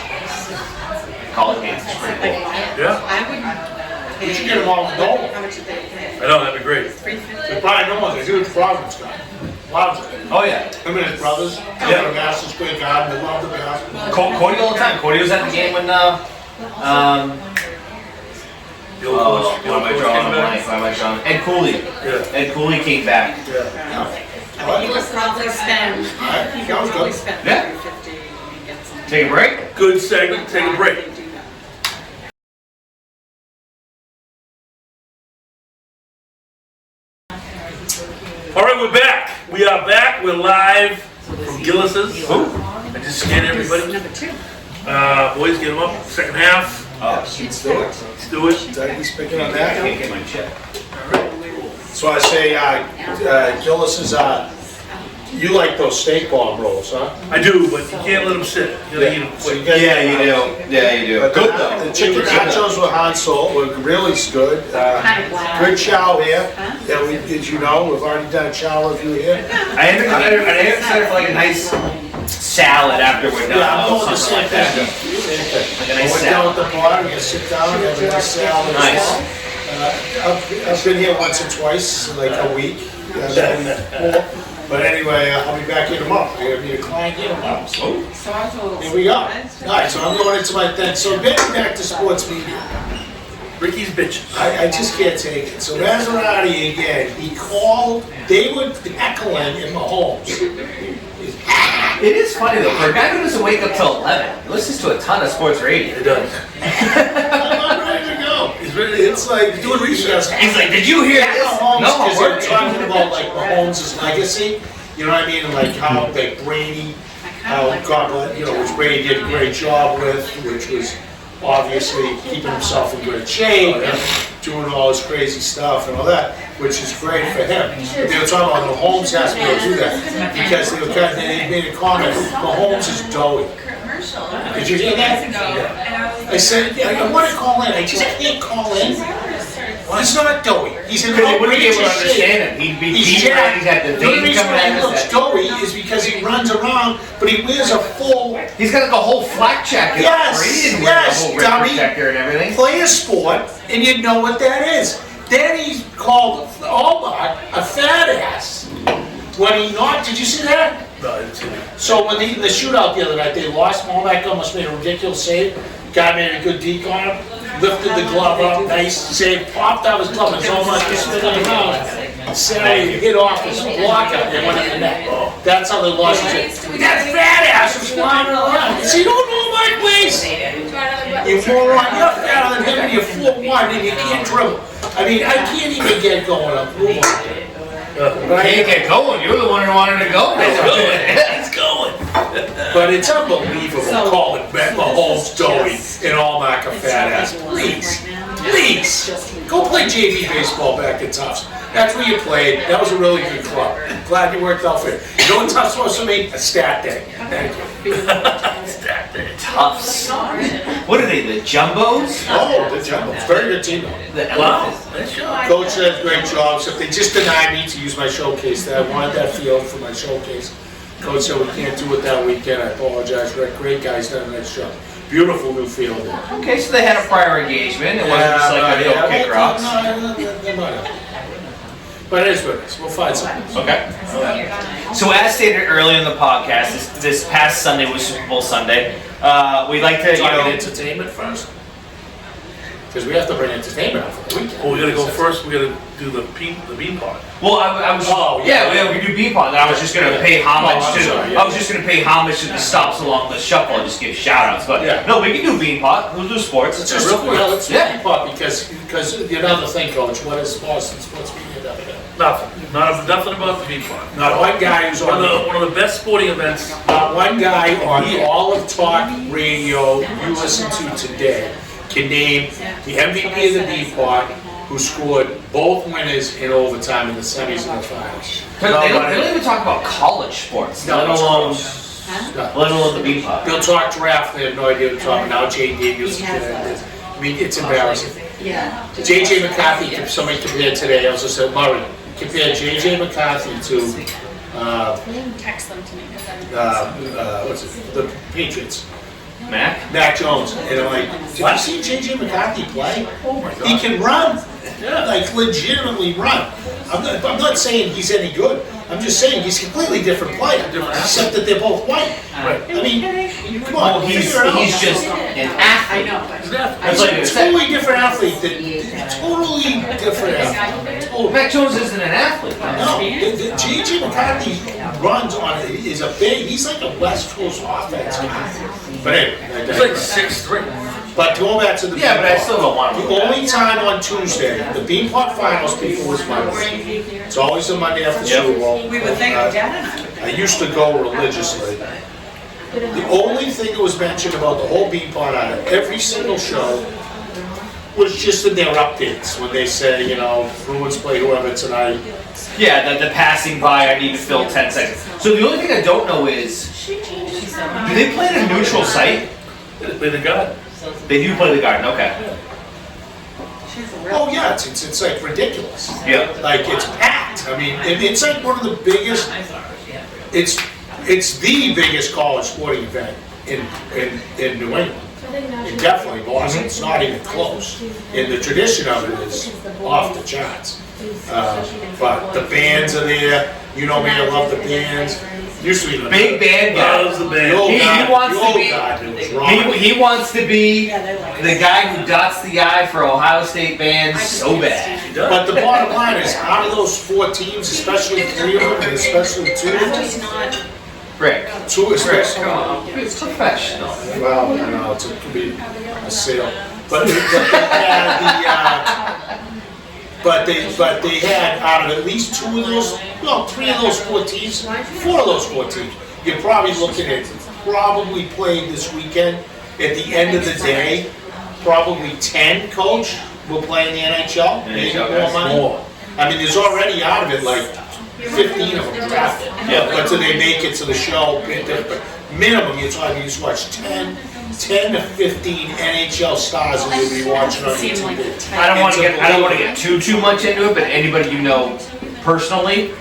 College games is pretty cool. Yeah, I would. We should get them all to go. How much did they pay? I know, that'd be great. They probably know what they do. It's Providence guy. Loves it. Oh yeah. Him and his brothers. Yeah. The Madison Square Garden. They love the basketball. Cody all the time. Cody was at the game when The old coach. what am I drawing a blank? Why am I drawing? Ed Cooley. Yeah. Ed Cooley came back. Yeah. You would probably spend. Alright, You sounds would probably good. spend Yeah. $350 and get some. Take a break. Good segment, take a break. They do that. All right, we're back. We are back. We're live from Gillis's. I just scanned everybody. Number 2. Boys, get them up. Second half. Let's do it. Let's do it. Douglas picking on that. Can't get my chip. So I say, Gillis is, you like those steak bomb rolls, huh? I do, but you can't let them sit. You gotta eat them So quick. got- Yeah, you do. Yeah, you do. But Good the though. chicken nachos were hot salt, were really good. Kind of black. Good chow here. Yeah, we, as you know, we've already done a chow review here. I am excited for like a nice salad after we're done. Yeah, I'm or going the something same like thing. that. Like a nice we're down at the bar, we're gonna sit down, have a nice salad. as Nice. well. I've been here once or twice, in like a week. But anyway, I'll be back here tomorrow. I gotta be a client here tomorrow. So So I was a little. here we go. All surprised. right, so I'm going into my thing. So getting back to sports media. Ricky's bitches. I just can't take it. So Maserati again, he called, they were heckling in Mahomes. It is funny though, for a guy who doesn't wake up till 11, he listens to a ton of sports radio. It does. I'm ready to go. He's ready. It's like He's doing research. He's like, did you hear this? Mahomes, No, because we're they're talking about like Mahomes' legacy. You know what I mean? And like how like Brady, how God bless, which Brady did a great job with, which was obviously keeping himself in good shape, and doing all this crazy stuff and all that, which is great for him. But they were talking about Mahomes has to be able to do that because they made a comment. Mahomes is doughy. Did you hear that? I said, I want to call in. I just can't call in. He's not doughy. He's in Because they wouldn't be able to outrageous shape. understand him. He'd be He's beat jacked. down, he's got the The only vein reason coming why out he of looks his head. doughy is because he runs around, but he wears a full He's got like a whole flak jacket Yes, on. He didn't wear yes, the whole dummy. rim protector and everything. player sport, and you know what that is. Then he's called Allmark a fat ass. When he knocked, did you see that? No, I didn't see that. So when in the shootout the other night, they lost. Malmack almost made a ridiculous save. Guy made a good deke on him. Lifted the glove up, nice save. Popped out his glove. It's almost just spinning around. Sally hit off his blocker and went in the net. That's how they lost his shit. That fat ass was flying around. He said, you don't know my place. You moron, you're fatter than him and you're 4'1" and you can't dribble. I mean, I can't even get going up. Move on. Can't get going. You're the one who wanted to go. It's going. But it's unbelievable calling Mahomes doughy and all Mark a fat ass. Please, go play JV baseball back at Tufts. That's where you played. That was a really good club. Glad you worked out for it. You know what Tufts was for me? A stat day. Thank you. Stat day. Tufts. What are they? The Jumbos? Oh, the Jumbos. Very good team though. The Wow. Elephants. Nice job. Coach did a great job. So they just denied me to use my showcase. That I wanted that field for my showcase. Coach said we can't do it that weekend. I apologize. Great guys done a nice job. Beautiful new field. Okay, so they had a prior engagement. It wasn't just like a little kick rocks. But it is what it is. We'll find something. Okay. So as stated earlier in the podcast, this past Sunday was Super Bowl Sunday. We'd like to, Talking entertainment first. Because we have to bring entertainment out for the weekend. Well, we gotta go first. We gotta do the bean pot. Well, I was. Oh, yeah, yeah. we could do beanpot. And I was just gonna pay homage Oh, I'm to. sorry, yeah. I was just gonna pay homage to the stops along the shuffle and just give shout outs. But Yeah. no, we can do beanpot. We'll do sports. It's just real quick. well, it's Yeah. pop because another thing, Coach. What is Boston sports media? Nothing. Nothing about the bean pot. Not one guy who's on One of the best sporting events. not one guy on all of talk radio you listen to today can name the MVP of the Beanpot who scored both winners in overtime in the semis and the finals. They don't even talk about college sports, let alone the beanpot. They'll talk draft, they have no idea what they're talking about. Now Jay Daniels. I mean, it's embarrassing. Yeah. J.J. McCarthy, somebody compared today, I was just saying, Murray, compare J.J. McCarthy to, Text them to me. what's it, the Patriots. Mac? Jones. And I'm like, did you see J.J. McCarthy play? Oh my He God. can run. Yeah. Like, legitimately run. I'm not saying he's any good. I'm just saying he's a completely different player, except that they're both white. Right. I mean, come on, Well, he's figure it out. just an I athlete. know, but. Exactly. That's like He's a totally different athlete. Totally different athlete. Totally. Mac Jones isn't an athlete. No, the J.J. McCarthy runs on it. Is a big. He's like a West Coast offense guy. But anyway, It's like 6'3". But going back to the Yeah, but I Beanpot. still don't want him. The only time on Tuesday, the Beanpot finals people was Monday. It's always the Monday after Yep. Super Bowl. We would think of Dad. I used to go religiously. The only thing that was mentioned about the whole Beanpot on it, every single show, was just in their updates when they say, you know, Bruins play whoever tonight. Yeah, the passing by, I need to fill 10 seconds. So the only thing I don't know is, do they play at a neutral site? They play the God. They do play the Garden, okay. Oh yeah, it's like ridiculous. Yeah. Like it's packed. I mean, it's like one of the biggest. It's the biggest college sporting event in New England. And definitely Boston. It's not even close. And the tradition of it is off the charts. But the bands are there. You know me, I love the bands. Used to be Big band guy. Loves the The band. old He guy, wants the to old be- guy who was wrong. He wants to be the guy who dots the I for Ohio State bands so bad. He does. But the bottom line is, out of those 4 teams, especially 3 of them, and especially 2 of I'm them, just not. Rick, 2 especially. it's professional. Well, you know, it could be a sale, but they had but they had out of at least 2 of those, no, 3 of those 4 teams, 4 of those 4 teams. You're probably looking at probably played this weekend. At the end of the day, probably 10 coach will play in the NHL. Maybe more money. More. I mean, there's already out of it like 15 of them drafted. Yeah. But till they make it to the show, but minimum, you're talking, you just watch 10 to 15 NHL stars that you'll be watching on your TV. I don't want to get too much into it, but anybody you know personally,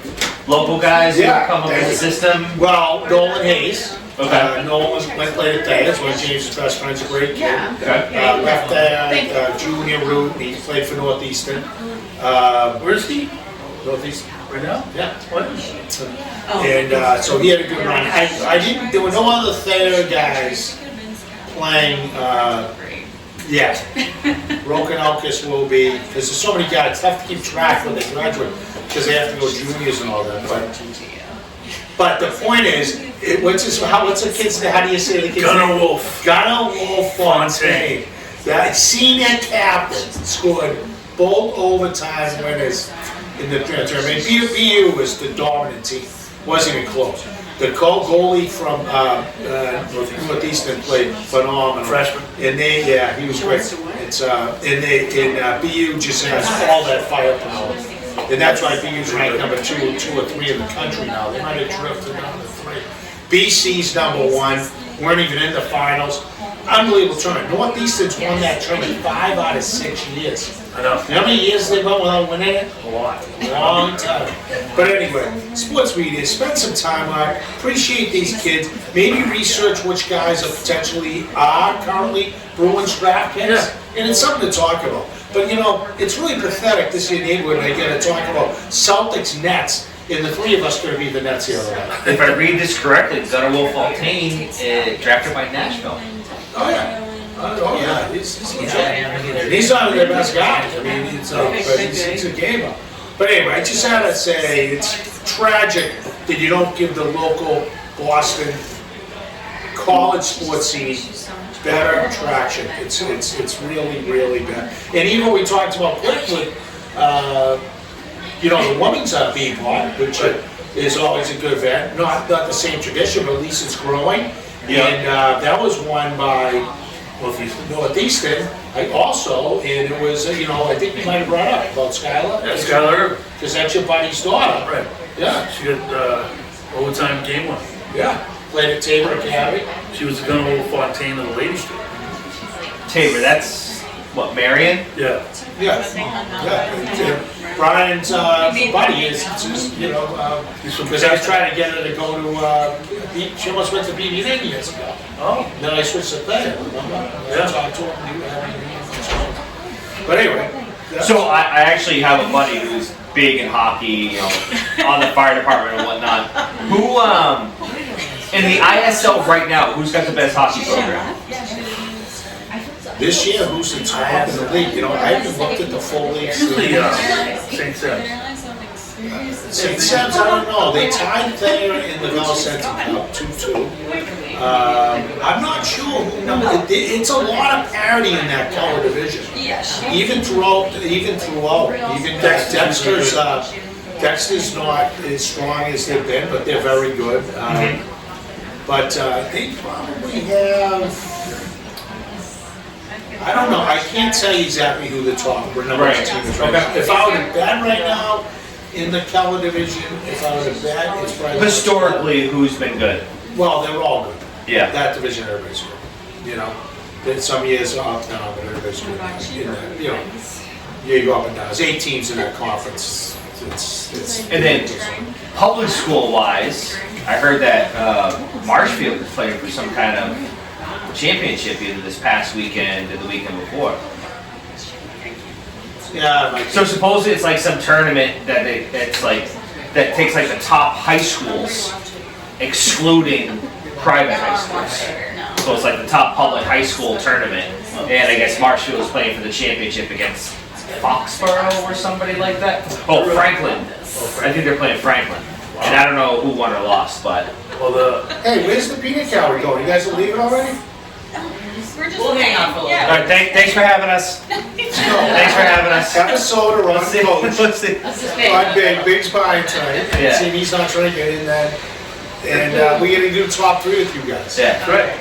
local guys who Yeah. come up with the system. Well, Nolan Hayes. Okay. Nolan played at Thayers, one of James' best friends, a great kid. Yeah. Okay. Left there, junior route, he played for Northeastern. Where's he? Northeastern. Right now? Yeah. What? And so he had a good run. I didn't, there were no other Thayer guys playing, Yeah. Rokanelkis will be, because there's so many guys, it's tough to keep track when they graduate, because they have to go juniors and all that, but the point is, what's the kid's name? How do you say the kid's name? Gunnar Wolf Fontaine. That senior captain scored both overtime winners in the tournament. BU was the dominant team. Wasn't even close. The goalie from Northeastern played phenomenal. Freshman. And he was great. BU just has all that firepower. And that's why BU's ranked number 2 or 3 in the country now. They might have drifted down to 3. BC's number 1, weren't even in the finals. Unbelievable tournament. Northeastern's won that tournament 5 out of 6 years. I know. You know how many years they've won without winning it? A lot. Long time. But anyway, sports media, spend some time on it. Appreciate these kids. Maybe research which guys are currently Bruins draft picks. Yeah. And it's something to talk about. But you know, it's really pathetic this year in neighborhood. I get to talk about Celtics Nets, and the 3 of us going to be the Nets here. If I read this correctly, Gunnar Wolf Fontaine drafted by Nashville. Oh yeah. He's not their best guy. I mean, he's a gamer. But anyway, I just had to say it's tragic that you don't give the local Boston college sports scene better traction. It's really, really bad. And even we talked about Quickly, the women's being bought, which is always a good event. Not the same tradition, but at least it's growing. Yeah. And that was won by Northeastern. And it was, I think you might have brought up about Skylar. Yeah, Skylar. Because that's your buddy's daughter. Right. Yeah. She got overtime game one. Yeah. Played at Tabor Academy. She was the Gunnar Fontaine of the ladies' team. Tabor, that's what, Marion? Yeah. Yeah. Brian's buddy is because I was trying to get her to go to, she almost went to BB years ago. Oh. Then I switched to Thayer, remember? Yeah. I talked to him. But anyway. So I actually have a buddy who's big in hockey, on the fire department and whatnot. Who, in the ISL right now, who's got the best hockey program? This year, who's the top in the league? I haven't looked at the full league. Usually, St. Seb's. St. Seb's, I don't know. They tied Thayer in the Bell Center Cup 2-2. I'm not sure who number. It's a lot of parity in that color division. Even throughout. Dexter's not as strong as they've been, but they're very good. But they probably have. I don't know. I can't tell you exactly who the top number one team is right now. If I were to bet right now in the Keller division, it's probably Historically, who's been good? Well, they're all good. Yeah. That division, everybody's good. Then some years are up and down, but everybody's good. You go up and down. There's 8 teams in that conference. And then, public school wise, I heard that Marshfield is playing for some kind of championship either this past weekend or the weekend before. Yeah. So supposedly it's like some tournament that that takes like the top high schools, excluding private high schools. So it's like the top public high school tournament, and I guess Marshfield is playing for the championship against Foxborough or somebody like that. Oh, Franklin. I think they're playing Franklin, and I don't know who won or lost, but. Hey, where's the peanut gallery going? You guys will leave it already? We'll hang on for a little bit. All right, thanks for having us. Thanks for having us. Have a soda, Ron. Let's see. Ron Big's buying tonight. Yeah. See, he's not drinking, and we're gonna do top 3 with you guys. Yeah. Right.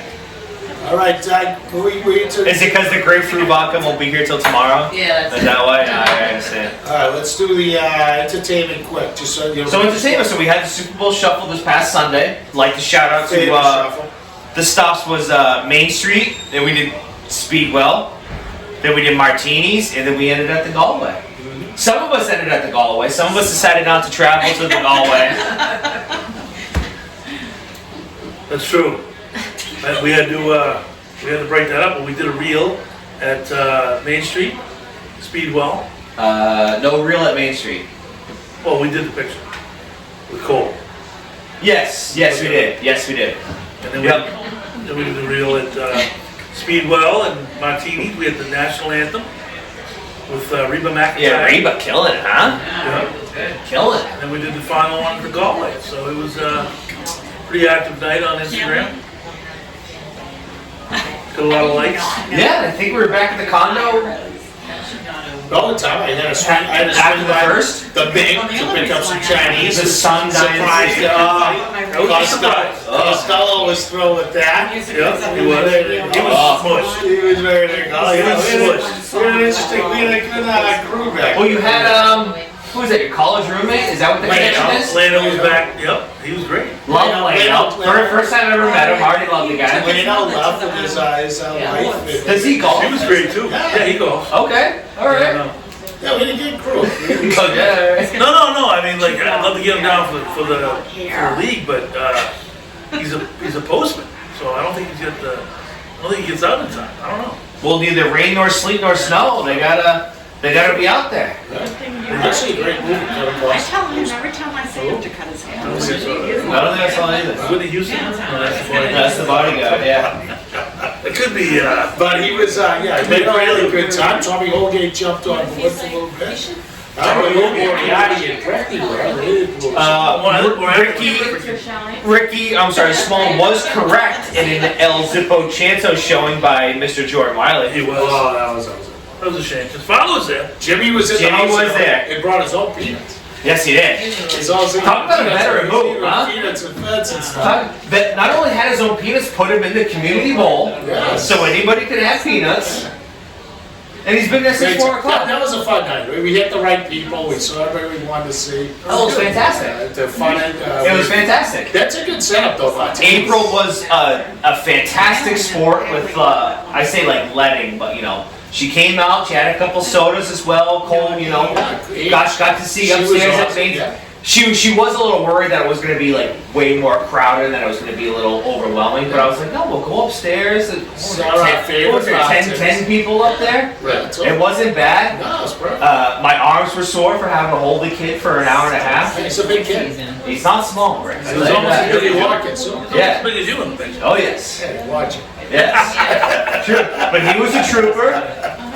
All right, we Is it because the grapefruit vodka won't be here till tomorrow? Yeah, that's Is that why? I understand. All right, let's do the entertainment quick, just so you know. So entertainment. So we had the Super Bowl Shuffle this past Sunday. Like to shout out to Shuffle. the stops was Main Street. Then we did Speedwell. Then we did Martinis, and then we ended at the Galway. Some of us ended at the Galway. Some of us decided not to travel to the Galway. That's true. We had to break that up, but we did a reel at Main Street, Speedwell. No reel at Main Street. Well, we did the picture with Cole. Yes, we did. And then we did the reel at Speedwell and Martinis. We had the national anthem with Reba McEntire. Yeah, Reba killing it, huh? Yeah. Killing it. And then we did the final one for Galway. So it was a pretty active night on Instagram. Got a lot of likes. Yeah, I think we were back at the condo. All the time, I had to swing After the by first? the bank to pick up some Chinese. The sun Surprised, That was a surprise. Costello was thrilled with that. Yeah, he was. He was smushed. He was ready to go. He was We smushed. had an interesting, we had a good crew back. Well, you had, who was that, your college roommate? Is that what the connection is? Lando was back. Yep, he was great. Love Lano. First time I ever met him, already loved the guy. Leno left with his wife. Does he golf? He was great too. Yeah, he golfs. Okay, alright. Yeah, we had a good crew. Okay. No. I mean, like, I'd love to get him down for the league, but he's a postman, so I don't think he gets out in time. I don't know. Well, neither rain nor sleet nor snow. They gotta be out there. Actually, a great movie. I tell him every time I see him to cut his hair. I don't think I saw either. Whitney Houston? No, That's the bodyguard, yeah. It could be. But he was, yeah, he made a really good time. Tommy Holgate jumped on board for a little bit. I don't know, Moriarty and Breckley Ricky, I'm sorry, Small was correct in an El Zippo Chanto showing by Mr. Jordan Wiley. He was. Oh, that was That was a shame. His father was there. Jimmy was in the Jimmy house was there. and brought his own peanuts. Yes, he did. He's also Talk about a veteran move, huh? Peanuts and feds and stuff. That not only had his own peanuts, put him in the community bowl, Yes. so anybody could have peanuts. And he's been there since 4 o'clock. That was a fun night. We hit the right people. We saw everybody we wanted to see. Oh, it was fantastic. The fun. It was fantastic. That's a good setup, though, Martin. April was a fantastic sport with, I say like letting, but you know, she came out, she had a couple sodas as well, Cole, you know, got to see She was upstairs at awesome, Main. yeah. She was a little worried that it was going to be like way more crowded and that it was going to be a little overwhelming, but I was like, no, we'll go upstairs. Saw our favorite 10 people up there. Right. It wasn't bad. No, it's perfect. My arms were sore for having to hold the kid for an hour and a half. He's a big kid. He's not small, Rick. He was almost a He'll be big walking soon. Yeah. As big as you in the picture. Oh yes. Hey, watch it. Yes. True. But he was a trooper,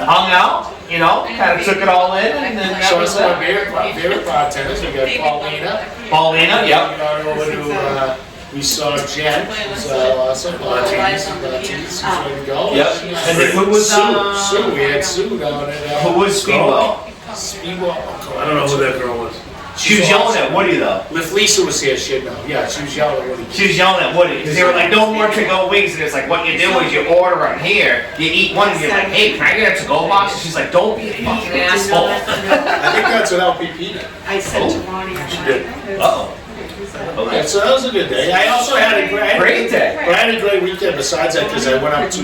hung out, you know, kind of took it all in, and then that So was it's my it. favorite bartenders. We got Paulina. Paulina, We yep. got over to, we saw Jen. She's awesome. Martinez. She's ready to go. Yep. And then who was Sue. We had Sue down at who was Speedwell? Speedwell. I don't know who that girl was. She was yelling at Woody though. If Lisa was here, she'd know. Yeah, she was yelling at Woody. She was yelling at Woody because they were like, no more to-go wings, and it's like, what you do is you order them here, you eat one, and you're like, hey, can I get a to-go box? And she's like, don't be a fucking asshole. I think that's an LPP now. I said to Ronnie. Uh-oh. Yeah, Okay. so that was a good day. I also had a Great day. But I had a great weekend besides that because I went up to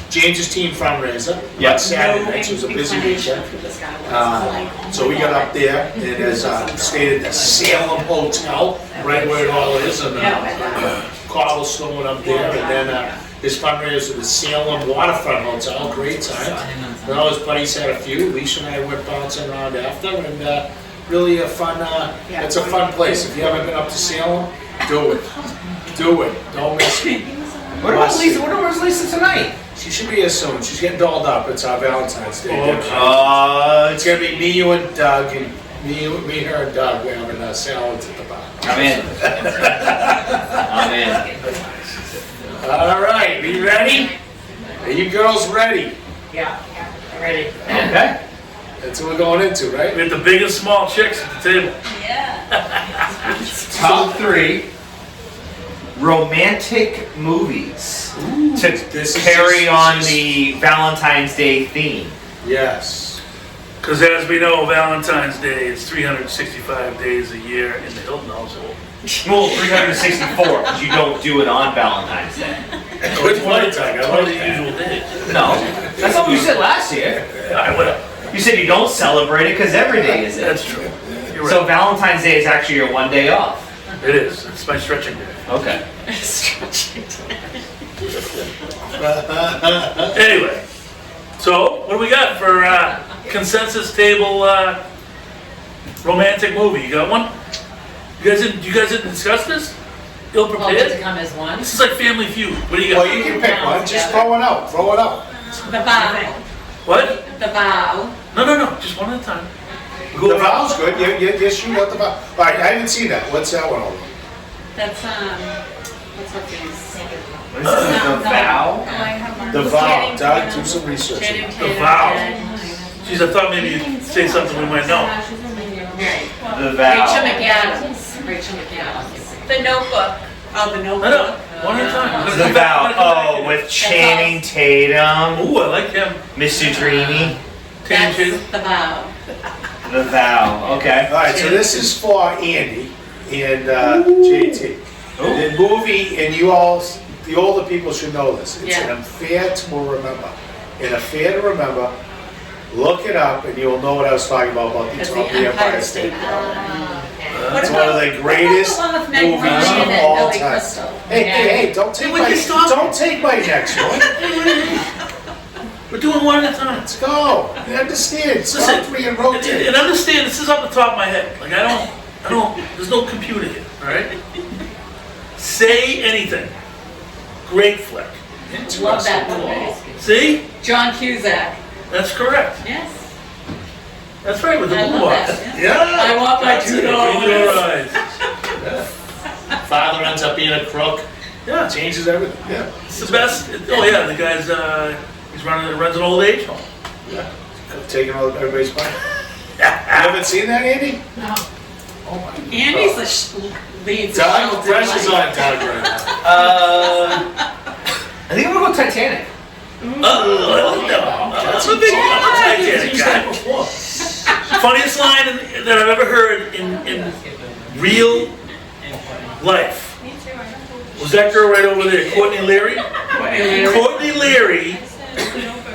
James's team fundraiser Yep. on Saturday night, so it was a busy weekend. So we got up there and stayed at the Salem Hotel, right where it all is, and Cobblestone up there, and then his fundraiser at the Salem Waterfront Hotel, great time. And all his buddies had a few. Lisa and I went bouncing around after, and really a fun. It's a fun place. If you haven't been up to Salem, do it. Do it. Don't miss it. Where's Lisa tonight? She should be here soon. She's getting dolled up. It's our Valentine's Day dinner. It's gonna be me, you, and Doug, and me, her, and Doug. We're having salads at the bar. I'm in. I'm in. All right, you ready? Are you girls ready? Yeah, ready. Okay. That's what we're going into, right? We had the big and small chicks at the table. Top 3 romantic movies to this is carry just- on this is- the Valentine's Day theme. Yes. Because as we know, Valentine's Day is 365 days a year in the Hilton household. Well, 364 because you don't do it on Valentine's Day. Good point, Doug. I It's one of like the that. usual days. No, that's what you said last year. I would. You said you don't celebrate it because every day is it. That's true. You're So right. Valentine's Day is actually your one day off. It is. It's my stretching day. Okay. Anyway, so what do we got for consensus table romantic movie? You got one? You guys didn't discuss this? Ill to prepared? come as one. This is like Family Feud. What do you got? Well, you can pick one, just throw it out, throw it out. The vow. What? The vow. No. Just one at a time. The vow's good, you shoot out the vow. All right, I haven't seen that, what's that one over? That's, what's her face? What is it? The vow? The vow, Doug, do some research. Channing The Tatum vow. and- Jeez, I thought maybe you'd say something we might know. Right. The Rachel vow. McAdams. Rachel McAdams. The Notebook. Oh, the No, Notebook. one at a time. The vow. Oh, with Channing Tatum, Ooh, I like him. Mr. Dreamy. That's Tatum. the vow. The vow. Okay. All right, so this is for Andy and JT. The movie, and you all, the older people should know this. It's an Yeah. affair to remember. An affair to remember. Look it up, and you'll know what I was talking about the That's top of the Empire State Building. What It's one of the greatest the one with Meg movies Ryan of and all Billy time. Crystal? Hey, don't take Hey, would you stop? don't take my next one. We're doing one at a time. Let's go. You understand? Stop Listen, me and rotate. and understand, this is off the top of my head. Like, I don't, there's no computer here, all right? Say anything. Great flick. Love that movie. See? John Cusack. That's correct. Yes. That's right, with the I blue love eyes. that. Yeah. I want my In your $2. eyes. Father ends up being a crook. Yeah, Changes everything. Yeah. it's the best. Oh yeah, the guy's, runs an old age home. Taking all everybody's money. You haven't seen that, Andy? No. Oh my God. Andy's the lead. Doug, pressure's on Doug right now. I think I'm gonna go Titanic. Oh, no. I'm a big Titanic guy. Funniest line that I've ever heard in real life was that girl right over there, Courtney Leary. Courtney Leary.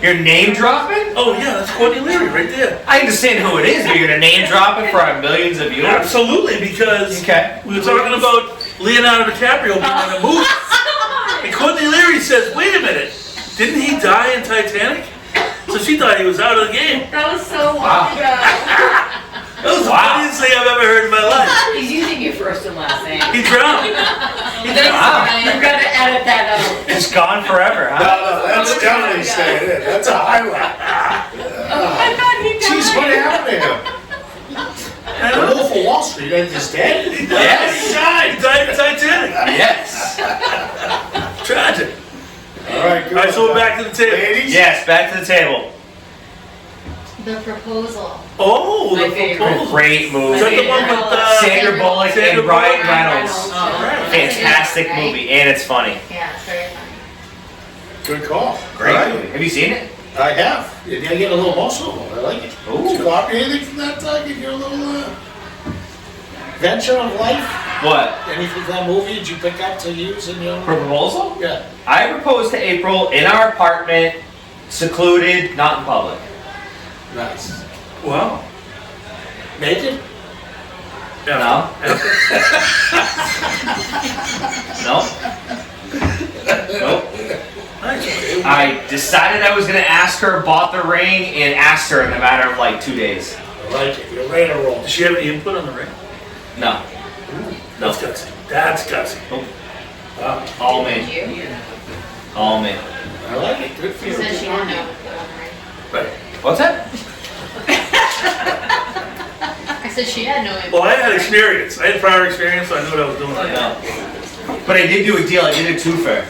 You're name dropping? Oh yeah, that's Courtney Leary right there. I understand who it is, but you're gonna name drop it for our millions of viewers. Absolutely, because Okay. we were talking about Leonardo DiCaprio being in a movie, and Courtney Leary says, "Wait a minute, didn't he die in Titanic?" So she thought he was out of the game. That was so Wow. long ago. That was the Wow. funniest thing I've ever heard in my life. He's using your first and last name. He drowned. He drowned. Wow. You've got to edit that out. Just gone forever, huh? No, that's definitely staying in. That's a highlight. I thought he died. Jeez, what happened to him? I The know. Wolf of Wall Street is just dead? Yes. He died. He died in Titanic. Yes. Tragic. All right, good. All right, so we're back to the table. Ladies? Yes, back to the table. The Proposal. Oh, My the favorite. proposal. Great movie. Is that the one with Sandra Bullock Sandra and Ryan Bullock. Reynolds. Fantastic Right? movie, and it's funny. Yeah, it's very funny. Good call. Great All right. movie. Have you seen it? I have. I get a little emotional. I like it. Ooh. Did you copy anything from that, Doug? Give you a little venture of life? What? Anything from that movie did you pick up to use in your... Proposal? Yeah. I proposed to April in our apartment, secluded, not in public. Nice. Wow. Naked? No? No? Nope. Nice. I decided I was gonna ask her, bought the ring, and asked her in a matter of like 2 days. I like it. You're ready to roll. Does she have any input on the ring? No. That's gutsy. That's gutsy. Wow. All me. You? All me. I like it. Good for She you. said she didn't know. Right. What's that? I said she had no input. Well, I had experience. I had prior experience, so I knew what I was doing. No. But I did do a deal. I did a twofer.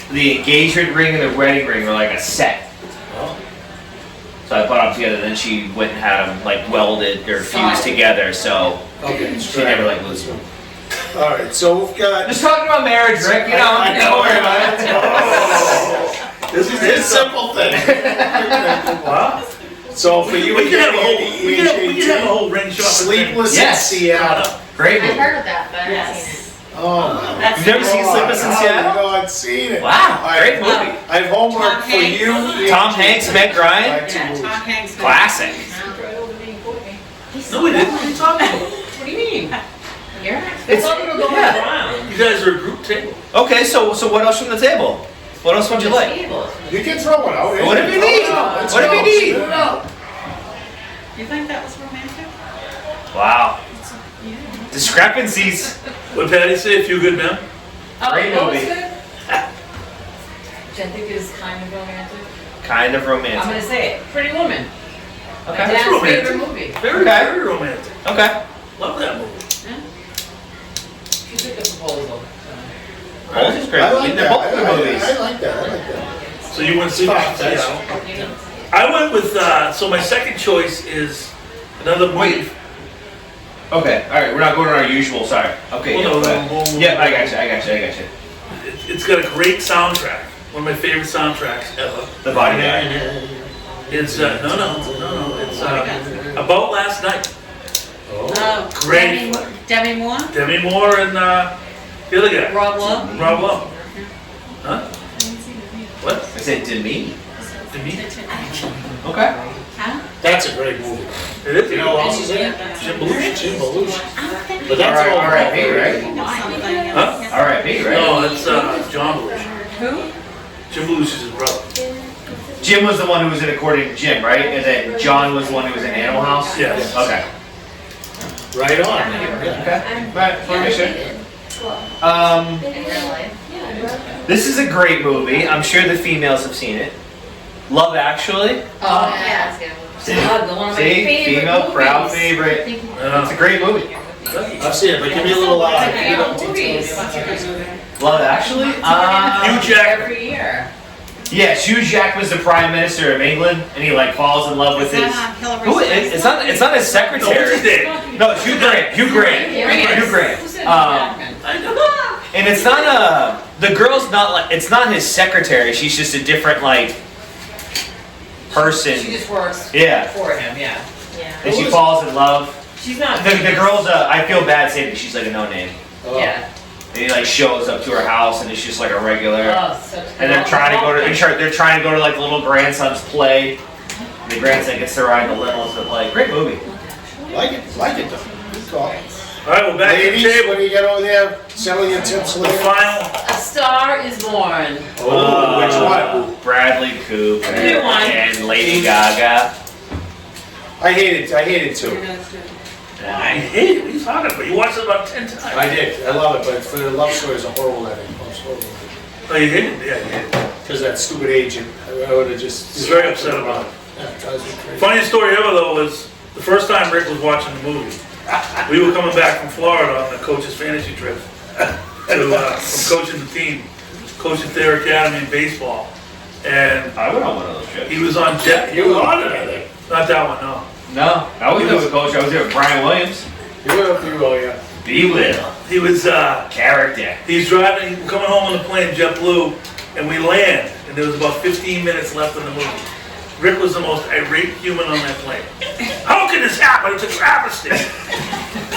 The engagement ring and the wedding ring were like a set. Oh. So I bought them together. Then she went and had them like welded or fused together. So Okay. she never like lose them. All right, so we've got... Just talking about marriage, Rick. You know. I know, This is a simple thing. Wow. So for you, We can have a whole, Andy, we can have a whole ring shop. Sleepless Yes. in Seattle. Great I've movie. heard of that, but I haven't Yes. seen it. Oh, That's You've never seen Sleepless in Seattle? No, I've seen it. Wow, I- great movie. I have homework Tom for Hanks. you. Andy. Tom Hanks, Meg Ryan, My two Yeah, movies. Tom Hanks. classic. No, we didn't. What are you talking about? What do you mean? You're not. It's You guys are a group table. okay. So what else from the table? What else would you like? You can throw it out. Andy. Whatever you Throw it need. out. Let's Whatever go. you need. Spit it out. You think that was romantic? Wow. Yeah. Discrepancies. What Patty say? A Few Good Men? Great what was movie. it? Which I think is kind of romantic. Kind of I'm romantic. gonna say it. Pretty Woman. My Okay. dad's romantic. favorite movie. Very, Okay. very romantic. Okay. Love that movie. She took the proposal. Both is great. I like They're that. both good movies. I like that. So you went see Tough, that? that's- Yeah. I went with, so my second choice is another movie. Wait. Okay, alright, we're not going to our usual, sorry. Okay, Well, yeah, no, go ahead. no, no, Yeah, no. I got you. It's got a great soundtrack. One of my favorite soundtracks ever. The Body Guy. It's, no. It's, About Last Night. Oh, Great. Demi Moore, Demi Moore and, the other guy. Rob Lowe. Rob Lowe. Huh? What? I said Demi. Demi? Okay. Huh? That's a great movie. It is. You know who else is in it? Jim Belushi. Jim Belushi. But that's all. R.I.P., right? Huh? R.I.P., right? No, that's, John Belushi. Who? Jim Belushi's his brother. Jim was the one who was in According to Jim, right? And then John was the one who was in Animal House? Yes. Okay. Right on. Yeah. Okay. Right, for me, sure. In real life. This is a great movie. I'm sure the females have seen it. Love Actually. Oh, Yeah, it's yeah. good. See? One of my favorite Female movies. crowd favorite. It's a Yeah. great movie. I've seen it, but give me a little Yeah, you know, movies. Love Actually? Hugh Jackman. Every year. Yeah, Hugh Jackman was the Prime Minister of England, and he like falls in love with Is his. that Hillary Who? Clinton? It's not his No, what's his secretary. name? No, it's Hugh Grant. Hugh Grant. Hugh Grant. Who said Um, Jackman? I know. And it's not the girl's not like it's not his secretary. She's just a different like person. She just works Yeah, for him, yeah. Yeah. and she falls in love. She's not. The girl's I feel bad saying that she's like a no name. Yeah. And he like shows up to her house and it's just like a regular. Oh, such. And they're trying to go to they're trying to go to like the little grandson's play. And the grandson gets to ride the limo to the play. Great movie. Like it though. Good call. All right, well, back to the Ladies, table. when you get over there, selling your tips The later. final. A Star is Born. Oh, which one? Bradley Cooper Good one. and Lady Gaga. I hate it too. I hate it. What are you talking about? You watched it about 10 times. I did. I love it, but for the love story is a horrible ending. Oh, you hate it? Yeah, you hate it. Because that stupid agent, I would have just. He's very upset about it. Yeah, it drives me crazy. Funniest story ever, though, was the first time Rick was watching the movie. We were coming back from Florida on the coach's fantasy trip from coaching the team, coaching their academy in baseball. And I went on one of those trips. he was on jet. You were on it, I think. Not that one, no. No, I was there with Coach. I was there with Brian Williams. You will, yeah. Be Will. He was Character. he's driving, coming home on the plane, JetBlue, and we land, and there was about 15 minutes left in the movie. Rick was the most irate human on that plane. How can this happen? It's a travesty.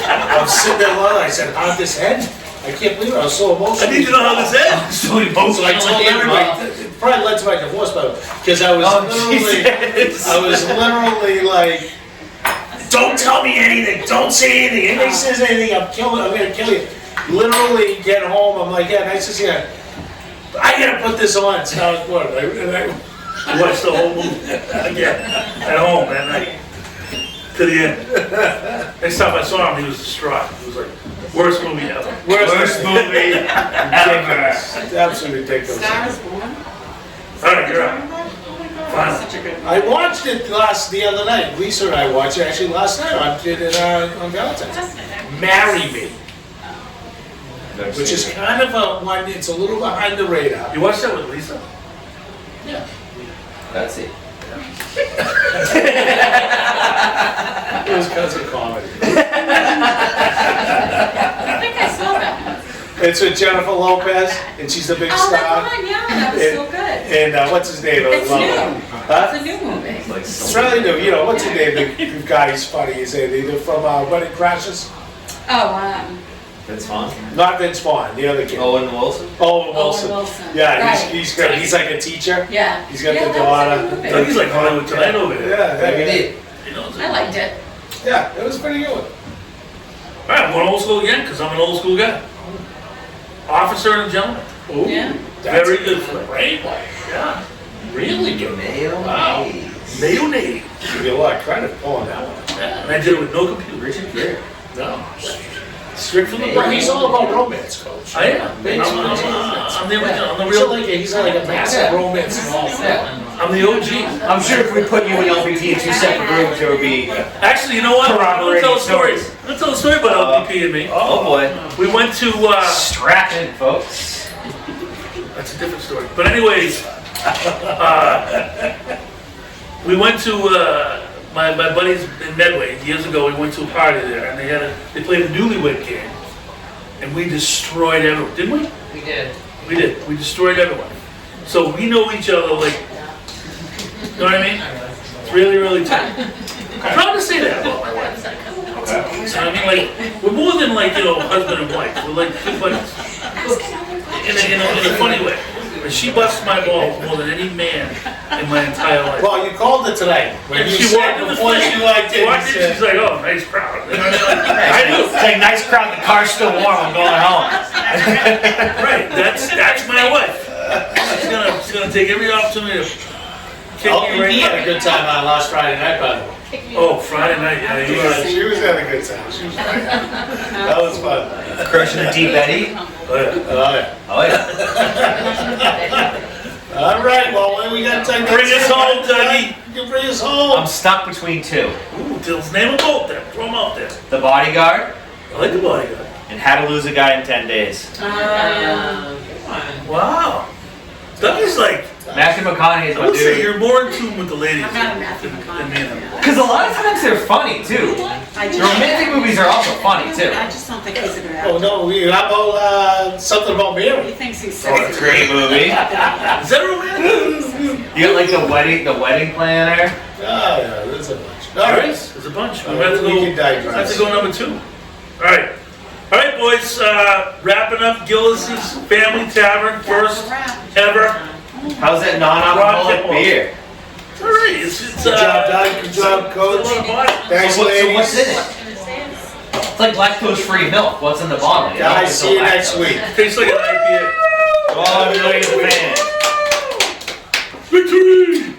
I was sitting there alone, I said, how'd this end? I can't believe it, I was so emotional. I need to know how this ends. So emotional. So I told everybody, it probably led to my divorce, by the way, because I was literally like, don't tell me anything, don't say anything, anybody says anything, I'm gonna kill you. Literally get home, I'm like, yeah, nice to see you. I gotta put this on, it's how it's what, I watched the whole movie again at home that night to the end. Next time I saw him, he was distraught. He was like, worst movie ever. Worst movie ever. Absolutely ridiculous. Star is Born. All right, you're up. Final. Such a good I watched it the other night, Lisa and I watched it actually last night on Valentine's. Marry Me, which is kind of a one, it's a little behind the radar. You watched that with Lisa? Yeah. That's it. It was because of comedy. I think I saw that. It's with Jennifer Lopez, and she's the big Oh, star. that's fine, yeah, that was so good. And what's his name? It's Love new. him. Huh? It's a new movie. It's really new. You know, what's his name? The guy, he's funny. He's either from Wedding Crashers. Oh, That's fun. Not Vince Vaughn, the other kid. Owen Wilson. Owen Wilson. Wilson. Yeah, Right. he's great. He's like a teacher. yeah. He's got Yeah, the that was a daughter. good I think he's movie. like Hollywood Tonight over there. Yeah. He knows it. I liked it. Yeah, it was pretty good. All right, I'm going old school again because I'm an old school guy. Officer and Gentleman. Ooh, Yeah. that's Very a good flick. Great one. Yeah. Really good. Wow. Mayonnaise. Give you a lot of credit pulling that one. Yeah. And I did it with no computer. Richard Gere. No. Strict from the Well, brain. he's all about romance, coach. I am. I'm the original. I'm the He's real. like a massive romance novel. I'm the OG. I'm sure if we put you in LPT in 2 separate rooms, there would be. Actually, you know what? I'm gonna tell a story. Corroborating I'm gonna tell a story about LPP and me. Oh boy. We went to. Strap in, folks. That's a different story. But anyways, we went to my buddies in Medway years ago. We went to a party there, and they played a newlywed game, and we destroyed everyone, didn't we? We did. We did. We destroyed everyone. So we know each other like, you know what I mean? It's really, really tight. I'm proud to say that about my wife. Okay. So I mean, like, we're more than like, husband and wife. We're like two buddies. In a funny way. But she busts my balls more than any man in my entire life. Well, you called it today. When And you she said walked in the before front, she liked it, walked you in, she's said, like, oh, nice crowd. You know what I mean? I do. It's like nice crowd. The car's still warm. I'm going home. Right, that's my wife. She's gonna take every opportunity to kick me right LPP had a in. good time on last Friday night, by the way. Oh, Friday night, yeah, you guys. She was having a good time. She was fine. That was fun. Crushing a deep Eddie. Oh, yeah. Oh, yeah. Oh yeah. All right, well, we got time. Bring us home, Dougie. You can bring us home. I'm stuck between two: Ooh, Dill's name a boat there. Throw him out there. The Bodyguard I like the bodyguard. and How to Lose a Guy in 10 Days. Wow. Dougie's like, Matthew McConaughey's I my would say dude. you're more in tune with the ladies I'm not a Matthew than McConaughey. me and him. Because a lot of times they're funny too. I The romantic movies are also funny too. I just don't think he's a good Oh, actor. no, how about something about He Mary? thinks he's Oh, it's a sexy. great movie. Is that a romantic? You got like the wedding planner. Oh, yeah, there's a bunch. All All right, right. there's a bunch. We We have to can go. digress. Have to go number 2. All right, boys. Wrapping up Gillis's Family Tavern, first ever. How's that non-alcoholic Rock beer? All right, it's Good job, Doug. Good job, Coach. It's a lot of body. Thanks, So what's in ladies. it? It's like lactose-free milk. What's in the bottle? You know, Guys, it's see you no next lactose. week. Tastes like an IPA. Oh, everybody is a fan. Victory!